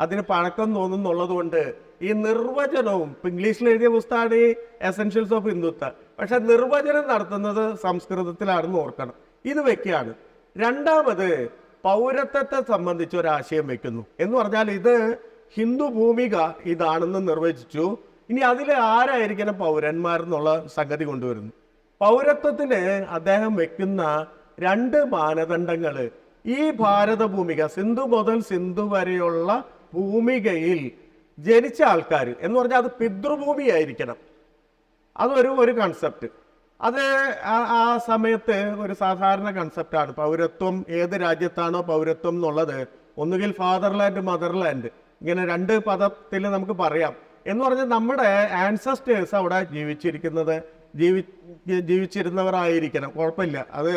അതിന് പഴക്കം തോന്നുന്നുള്ളത് കൊണ്ട് ഈ നിർവചനവും ഇംഗ്ലീഷിൽ എഴുതിയ പുസ്തകമാണ് ഈ എസെൻഷ്യൽസ് ഓഫ് ഹിന്ദുത്വ. പക്ഷെ നിർവചനം നടത്തുന്നത് സംസ്കൃതത്തിലാണെന്ന് ഓർക്കണം. ഇത് വെക്കുകയാണ്. രണ്ടാമത് പൗരത്വത്തെ സംബന്ധിച്ച് ഒരാശയം വെക്കുന്നു. എന്ന് പറഞ്ഞാൽ ഇത് ഹിന്ദു ഭൂമിക ഇതാണെന്ന് നിർവചിച്ചു. ഇനി അതിൽ ആരായിരിക്കണം പൗരന്മാരെന്നുള്ള സംഗതി കൊണ്ടുവരുന്നു. പൗരത്വത്തിന് അദ്ദേഹം വെക്കുന്ന 2 മാനദണ്ഡങ്ങൾ. ഈ ഭാരതഭൂമിക സിന്ധു മുതൽ സിന്ധു വരെയുള്ള ഭൂമികയിൽ ജനിച്ച ആൾക്കാർ എന്ന് പറഞ്ഞാൽ അത് പിതൃഭൂമിയായിരിക്കണം. അതൊരു കൺസെപ്റ്റ്. അത് ആ സമയത്ത് ഒരു സാധാരണ കൺസെപ്റ്റാണ്. പൗരത്വം ഏത് രാജ്യത്താണോ പൗരത്വം എന്നുള്ളത്, ഒന്നുകിൽ ഫാദർലാൻഡ് മദർലാൻഡ്, ഇങ്ങനെ 2 പദത്തിൽ നമുക്ക് പറയാം. എന്ന് പറഞ്ഞാൽ നമ്മുടെ ആൻസസ്റ്റേഴ്സ് അവിടെ ജീവിച്ചിരുന്നവരായിരിക്കണം. കുഴപ്പമില്ല, അത്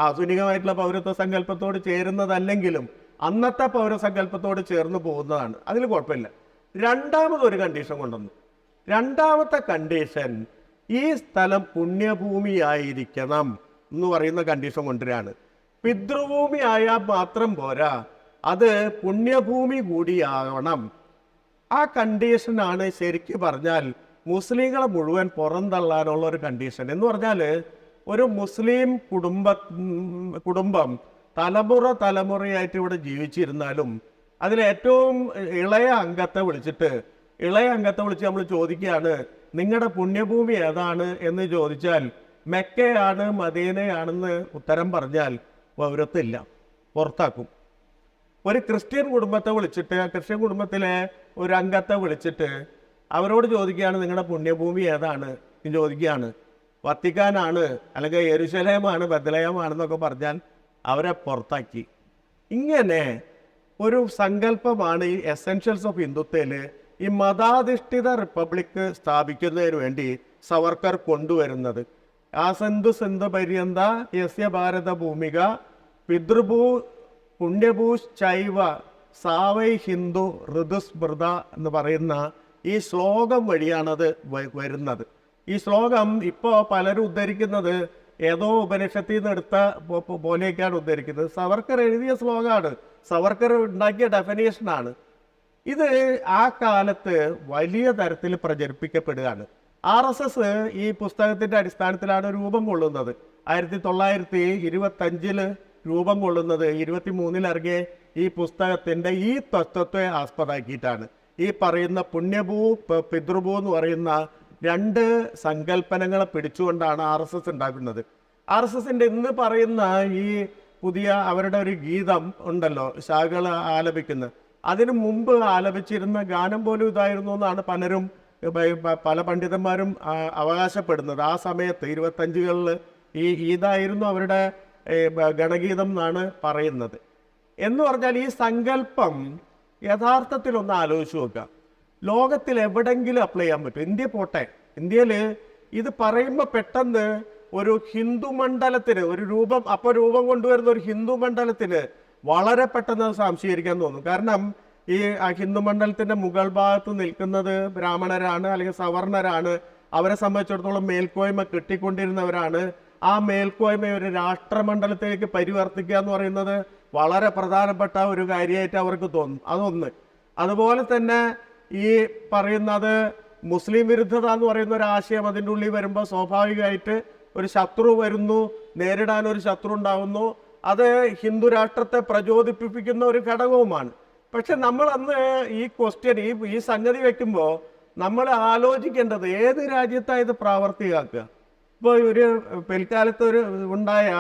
ആധുനികമായിട്ടുള്ള പൗരത്വ സങ്കല്പത്തോട് ചേരുന്നതല്ലെങ്കിലും അന്നത്തെ പൗരസങ്കല്പത്തോട് ചേർന്ന് പോകുന്നതാണ്. അതിൽ കുഴപ്പമില്ല. രണ്ടാമതൊരു കണ്ടീഷൻ കൊണ്ടുവന്നു. രണ്ടാമത്തെ കണ്ടീഷൻ ഈ സ്ഥലം പുണ്യഭൂമിയായിരിക്കണം എന്ന് പറയുന്ന കണ്ടീഷൻ കൊണ്ടുവരികയാണ്. പിതൃഭൂമി ആയാൽ മാത്രം പോരാ, അത് പുണ്യഭൂമി കൂടിയാവണം. ആ കണ്ടീഷനാണ് ശരിക്കും പറഞ്ഞാൽ മുസ്ലിങ്ങളെ മുഴുവൻ പുറന്തള്ളാനുള്ള ഒരു കണ്ടീഷൻ. എന്ന് പറഞ്ഞാൽ ഒരു മുസ്ലിം കുടുംബം തലമുറയായിട്ട് ഇവിടെ ജീവിച്ചിരുന്നാലും അതിലേറ്റവും ഇളയ അംഗത്തെ വിളിച്ച് നമ്മൾ ചോദിക്കുകയാണ്, നിങ്ങളുടെ പുണ്യഭൂമി ഏതാണ് എന്ന് ചോദിച്ചാൽ മെക്കയാണ് മദീനയാണെന്ന് ഉത്തരം പറഞ്ഞാൽ പൗരത്വമില്ല, പുറത്താക്കും. ഒരു ക്രിസ്ത്യൻ കുടുംബത്തെ വിളിച്ചിട്ട്, ക്രിസ്ത്യൻ കുടുംബത്തിലെ ഒരു അംഗത്തെ വിളിച്ചിട്ട് അവരോട് ചോദിക്കുകയാണ്, നിങ്ങളുടെ പുണ്യഭൂമി ഏതാണ് എന്ന് ചോദിക്കുകയാണ്. വത്തിക്കാനാണ്, അല്ലെങ്കിൽ യെരുശലേമാണ്, ബത്ലഹേമാണെന്നൊക്കെ പറഞ്ഞാൽ അവരെ പുറത്താക്കി. ഇങ്ങനെ ഒരു സങ്കല്പമാണ് ഈ എസെൻഷ്യൽസ് ഓഫ് ഹിന്ദുത്വയിൽ ഈ മതാധിഷ്ഠിത റിപ്പബ്ലിക് സ്ഥാപിക്കുന്നതിന് വേണ്ടി സവർക്കർ കൊണ്ടുവരുന്നത്. സിന്ധു പര്യന്ത യസ്യ ഭാരത ഭൂമിക പിതൃഭൂ പുണ്യഭൂശ്ചൈവ സാവൈ ഹിന്ദു ഋതുസ്മൃത എന്ന് പറയുന്ന ഈ ശ്ലോകം വഴിയാണത് വരുന്നത്. ഈ ശ്ലോകം ഇപ്പോൾ പലരും ഉദ്ധരിക്കുന്നത് ഏതോ ഉപനിഷത്തിൽ നിന്ന് എടുത്ത പോലെയൊക്കെയാണ് ഉദ്ധരിക്കുന്നത്. സവർക്കർ എഴുതിയ ശ്ലോകമാണ്, സവർക്കർ ഉണ്ടാക്കിയ ഡെഫിനേഷനാണ്. ഇത് ആ കാലത്ത് വലിയ തരത്തിൽ പ്രചരിപ്പിക്കപ്പെടുകയാണ്. RSS ഈ പുസ്തകത്തിൻ്റെ അടിസ്ഥാനത്തിലാണ് രൂപം കൊള്ളുന്നത്. 1925 രൂപം കൊള്ളുന്നത് 23 ഇറങ്ങിയ ഈ പുസ്തകത്തിൻ്റെ ഈ തത്വത്തെ ആസ്പദമാക്കിയിട്ടാണ്. ഈ പറയുന്ന പിതൃഭൂ എന്ന് പറയുന്ന 2 സങ്കല്പനങ്ങളെ പിടിച്ചുകൊണ്ടാണ് RSS ഉണ്ടാക്കുന്നത്. RSSൻ്റെ ഇന്ന് പറയുന്ന ഈ പുതിയ അവരുടെ ഒരു ഗീതം ഉണ്ടല്ലോ, ശാഖകൾ ആലപിക്കുന്നത്, അതിനു മുമ്പ് ആലപിച്ചിരുന്ന ഗാനം പോലും ഇതായിരുന്നു എന്നാണ് പല പണ്ഡിതന്മാരും അവകാശപ്പെടുന്നത്. ആ സമയത്ത് 25കളിൽ ഇതായിരുന്നു അവരുടെ ഗണഗീതം എന്നാണ് പറയുന്നത്. എന്ന് പറഞ്ഞാൽ ഈ സങ്കല്പം യഥാർത്ഥത്തിൽ ഒന്ന് ആലോചിച്ച് നോക്കുക. ലോകത്തിൽ എവിടെങ്കിലും അപ്ലൈ ചെയ്യാൻ പറ്റും. ഇന്ത്യ പോട്ടെ, ഇന്ത്യയിൽ ഇത് പറയുമ്പോൾ പെട്ടെന്ന് ഒരു ഹിന്ദു മണ്ഡലത്തിന് രൂപം കൊണ്ടുവരുന്ന ഒരു ഹിന്ദു മണ്ഡലത്തിന് വളരെ പെട്ടെന്ന് സംശീകരിക്കാൻ തോന്നും. കാരണം ഈ ഹിന്ദു മണ്ഡലത്തിന്റെ മുകൾ ഭാഗത്ത് നിൽക്കുന്നത് ബ്രാഹ്മണരാണ്, അല്ലെങ്കിൽ സവർണരാണ്. അവരെ സംബന്ധിച്ചിടത്തോളം മേൽക്കോയ്മ കിട്ടിക്കൊണ്ടിരുന്നവരാണ്. ആ മേൽക്കോയ്മ ഒരു രാഷ്ട്രമണ്ഡലത്തിലേക്ക് പരിവർത്തിക്കുക എന്ന് പറയുന്നത് വളരെ പ്രധാനപ്പെട്ട ഒരു കാര്യമായിട്ട് അവർക്ക് തോന്നും. അതൊന്ന്. അതുപോലെ തന്നെ ഈ പറയുന്നത് മുസ്ലിം വിരുദ്ധത എന്ന് പറയുന്ന ഒരു ആശയം അതിൻ്റെ ഉള്ളിൽ വരുമ്പോൾ സ്വാഭാവികമായിട്ട് ഒരു ശത്രു വരുന്നു, നേരിടാൻ ഒരു ശത്രു ഉണ്ടാകുന്നു. അത് ഹിന്ദു രാഷ്ട്രത്തെ പ്രചോദിപ്പിക്കുന്ന ഒരു ഘടകവുമാണ്. പക്ഷെ നമ്മൾ അന്ന് ഈ ക്വസ്റ്റ്യൻ ഈ സംഗതി വെക്കുമ്പോൾ നമ്മൾ ആലോചിക്കേണ്ടത് ഏത് രാജ്യത്താണ് ഇത് പ്രാവർത്തികമാക്കുക. ഇപ്പോൾ ഒരു പിൽക്കാലത്ത് ഉണ്ടായ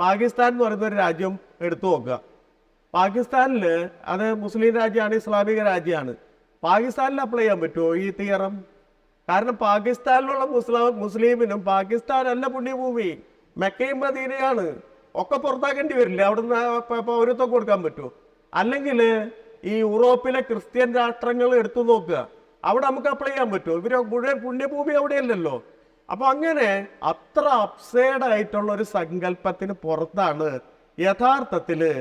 പാകിസ്ഥാൻ എന്ന് പറയുന്ന ഒരു രാജ്യം എടുത്തു നോക്കുക. പാകിസ്ഥാനിൽ അത് മുസ്ലിം രാജ്യമാണ്, ഇസ്ലാമിക രാജ്യമാണ്. പാകിസ്ഥാനിൽ അപ്ലൈ ചെയ്യാൻ പറ്റുമോ ഈ തിയറം? കാരണം പാകിസ്ഥാനിലുള്ള മുസ്ലിമിനും പാകിസ്ഥാനല്ല പുണ്യഭൂമി, മെക്കയും മദീനയാണ്. ഒക്കെ പുറത്താക്കേണ്ടി വരില്ല, അവിടുന്ന് പൗരത്വം കൊടുക്കാൻ പറ്റുമോ? അല്ലെങ്കിൽ ഈ യൂറോപ്പിലെ ക്രിസ്ത്യൻ രാഷ്ട്രങ്ങൾ എടുത്തു നോക്കുക, അവിടെ നമുക്ക് അപ്ലൈ ചെയ്യാൻ പറ്റുമോ? ഇവര് മുഴുവൻ പുണ്യഭൂമി അവിടെയല്ലല്ലോ. അപ്പൊ അങ്ങനെ അത്ര അപ്സൈഡ് ആയിട്ടുള്ള ഒരു സങ്കല്പത്തിന് പുറത്താണ് യഥാർത്ഥത്തില്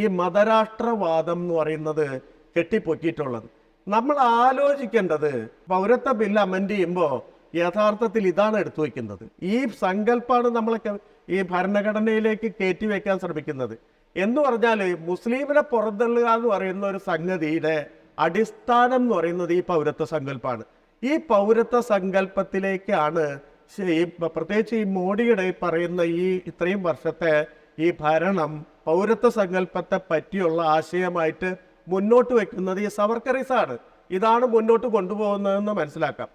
ഈ മതരാഷ്ട്രവാദം എന്ന് പറയുന്നത് കെട്ടിപ്പൊക്കിയിട്ടുള്ളത്. നമ്മൾ ആലോചിക്കേണ്ടത്, പൗരത്വ ബില്ല് അമെൻഡ് ചെയ്യുമ്പോൾ യഥാർത്ഥത്തിൽ ഇതാണ് എടുത്തു വയ്ക്കുന്നത്. ഈ സങ്കല്പമാണ് നമ്മളൊക്കെ ഈ ഭരണഘടനയിലേക്ക് കയറ്റി വെക്കാൻ ശ്രമിക്കുന്നത്. എന്ന് പറഞ്ഞാൽ മുസ്ലിമിനെ പുറന്തള്ളുക എന്ന് പറയുന്ന ഒരു സംഗതിയുടെ അടിസ്ഥാനം എന്ന് പറയുന്നത് ഈ പൗരത്വ സങ്കല്പമാണ്. ഈ പൗരത്വ സങ്കല്പത്തിലേക്കാണ് പ്രത്യേകിച്ച് ഈ മോഡിയുടെ പറയുന്ന ഈ ഇത്രയും വർഷത്തെ ഈ ഭരണം പൗരത്വ സങ്കല്പത്തെ പറ്റിയുള്ള ആശയമായിട്ട് മുന്നോട്ട് വെക്കുന്നത് ഈ സവർക്കറിസാണ്. ഇതാണ് മുന്നോട്ട് കൊണ്ടുപോകുന്നതെന്ന് മനസ്സിലാക്കാം.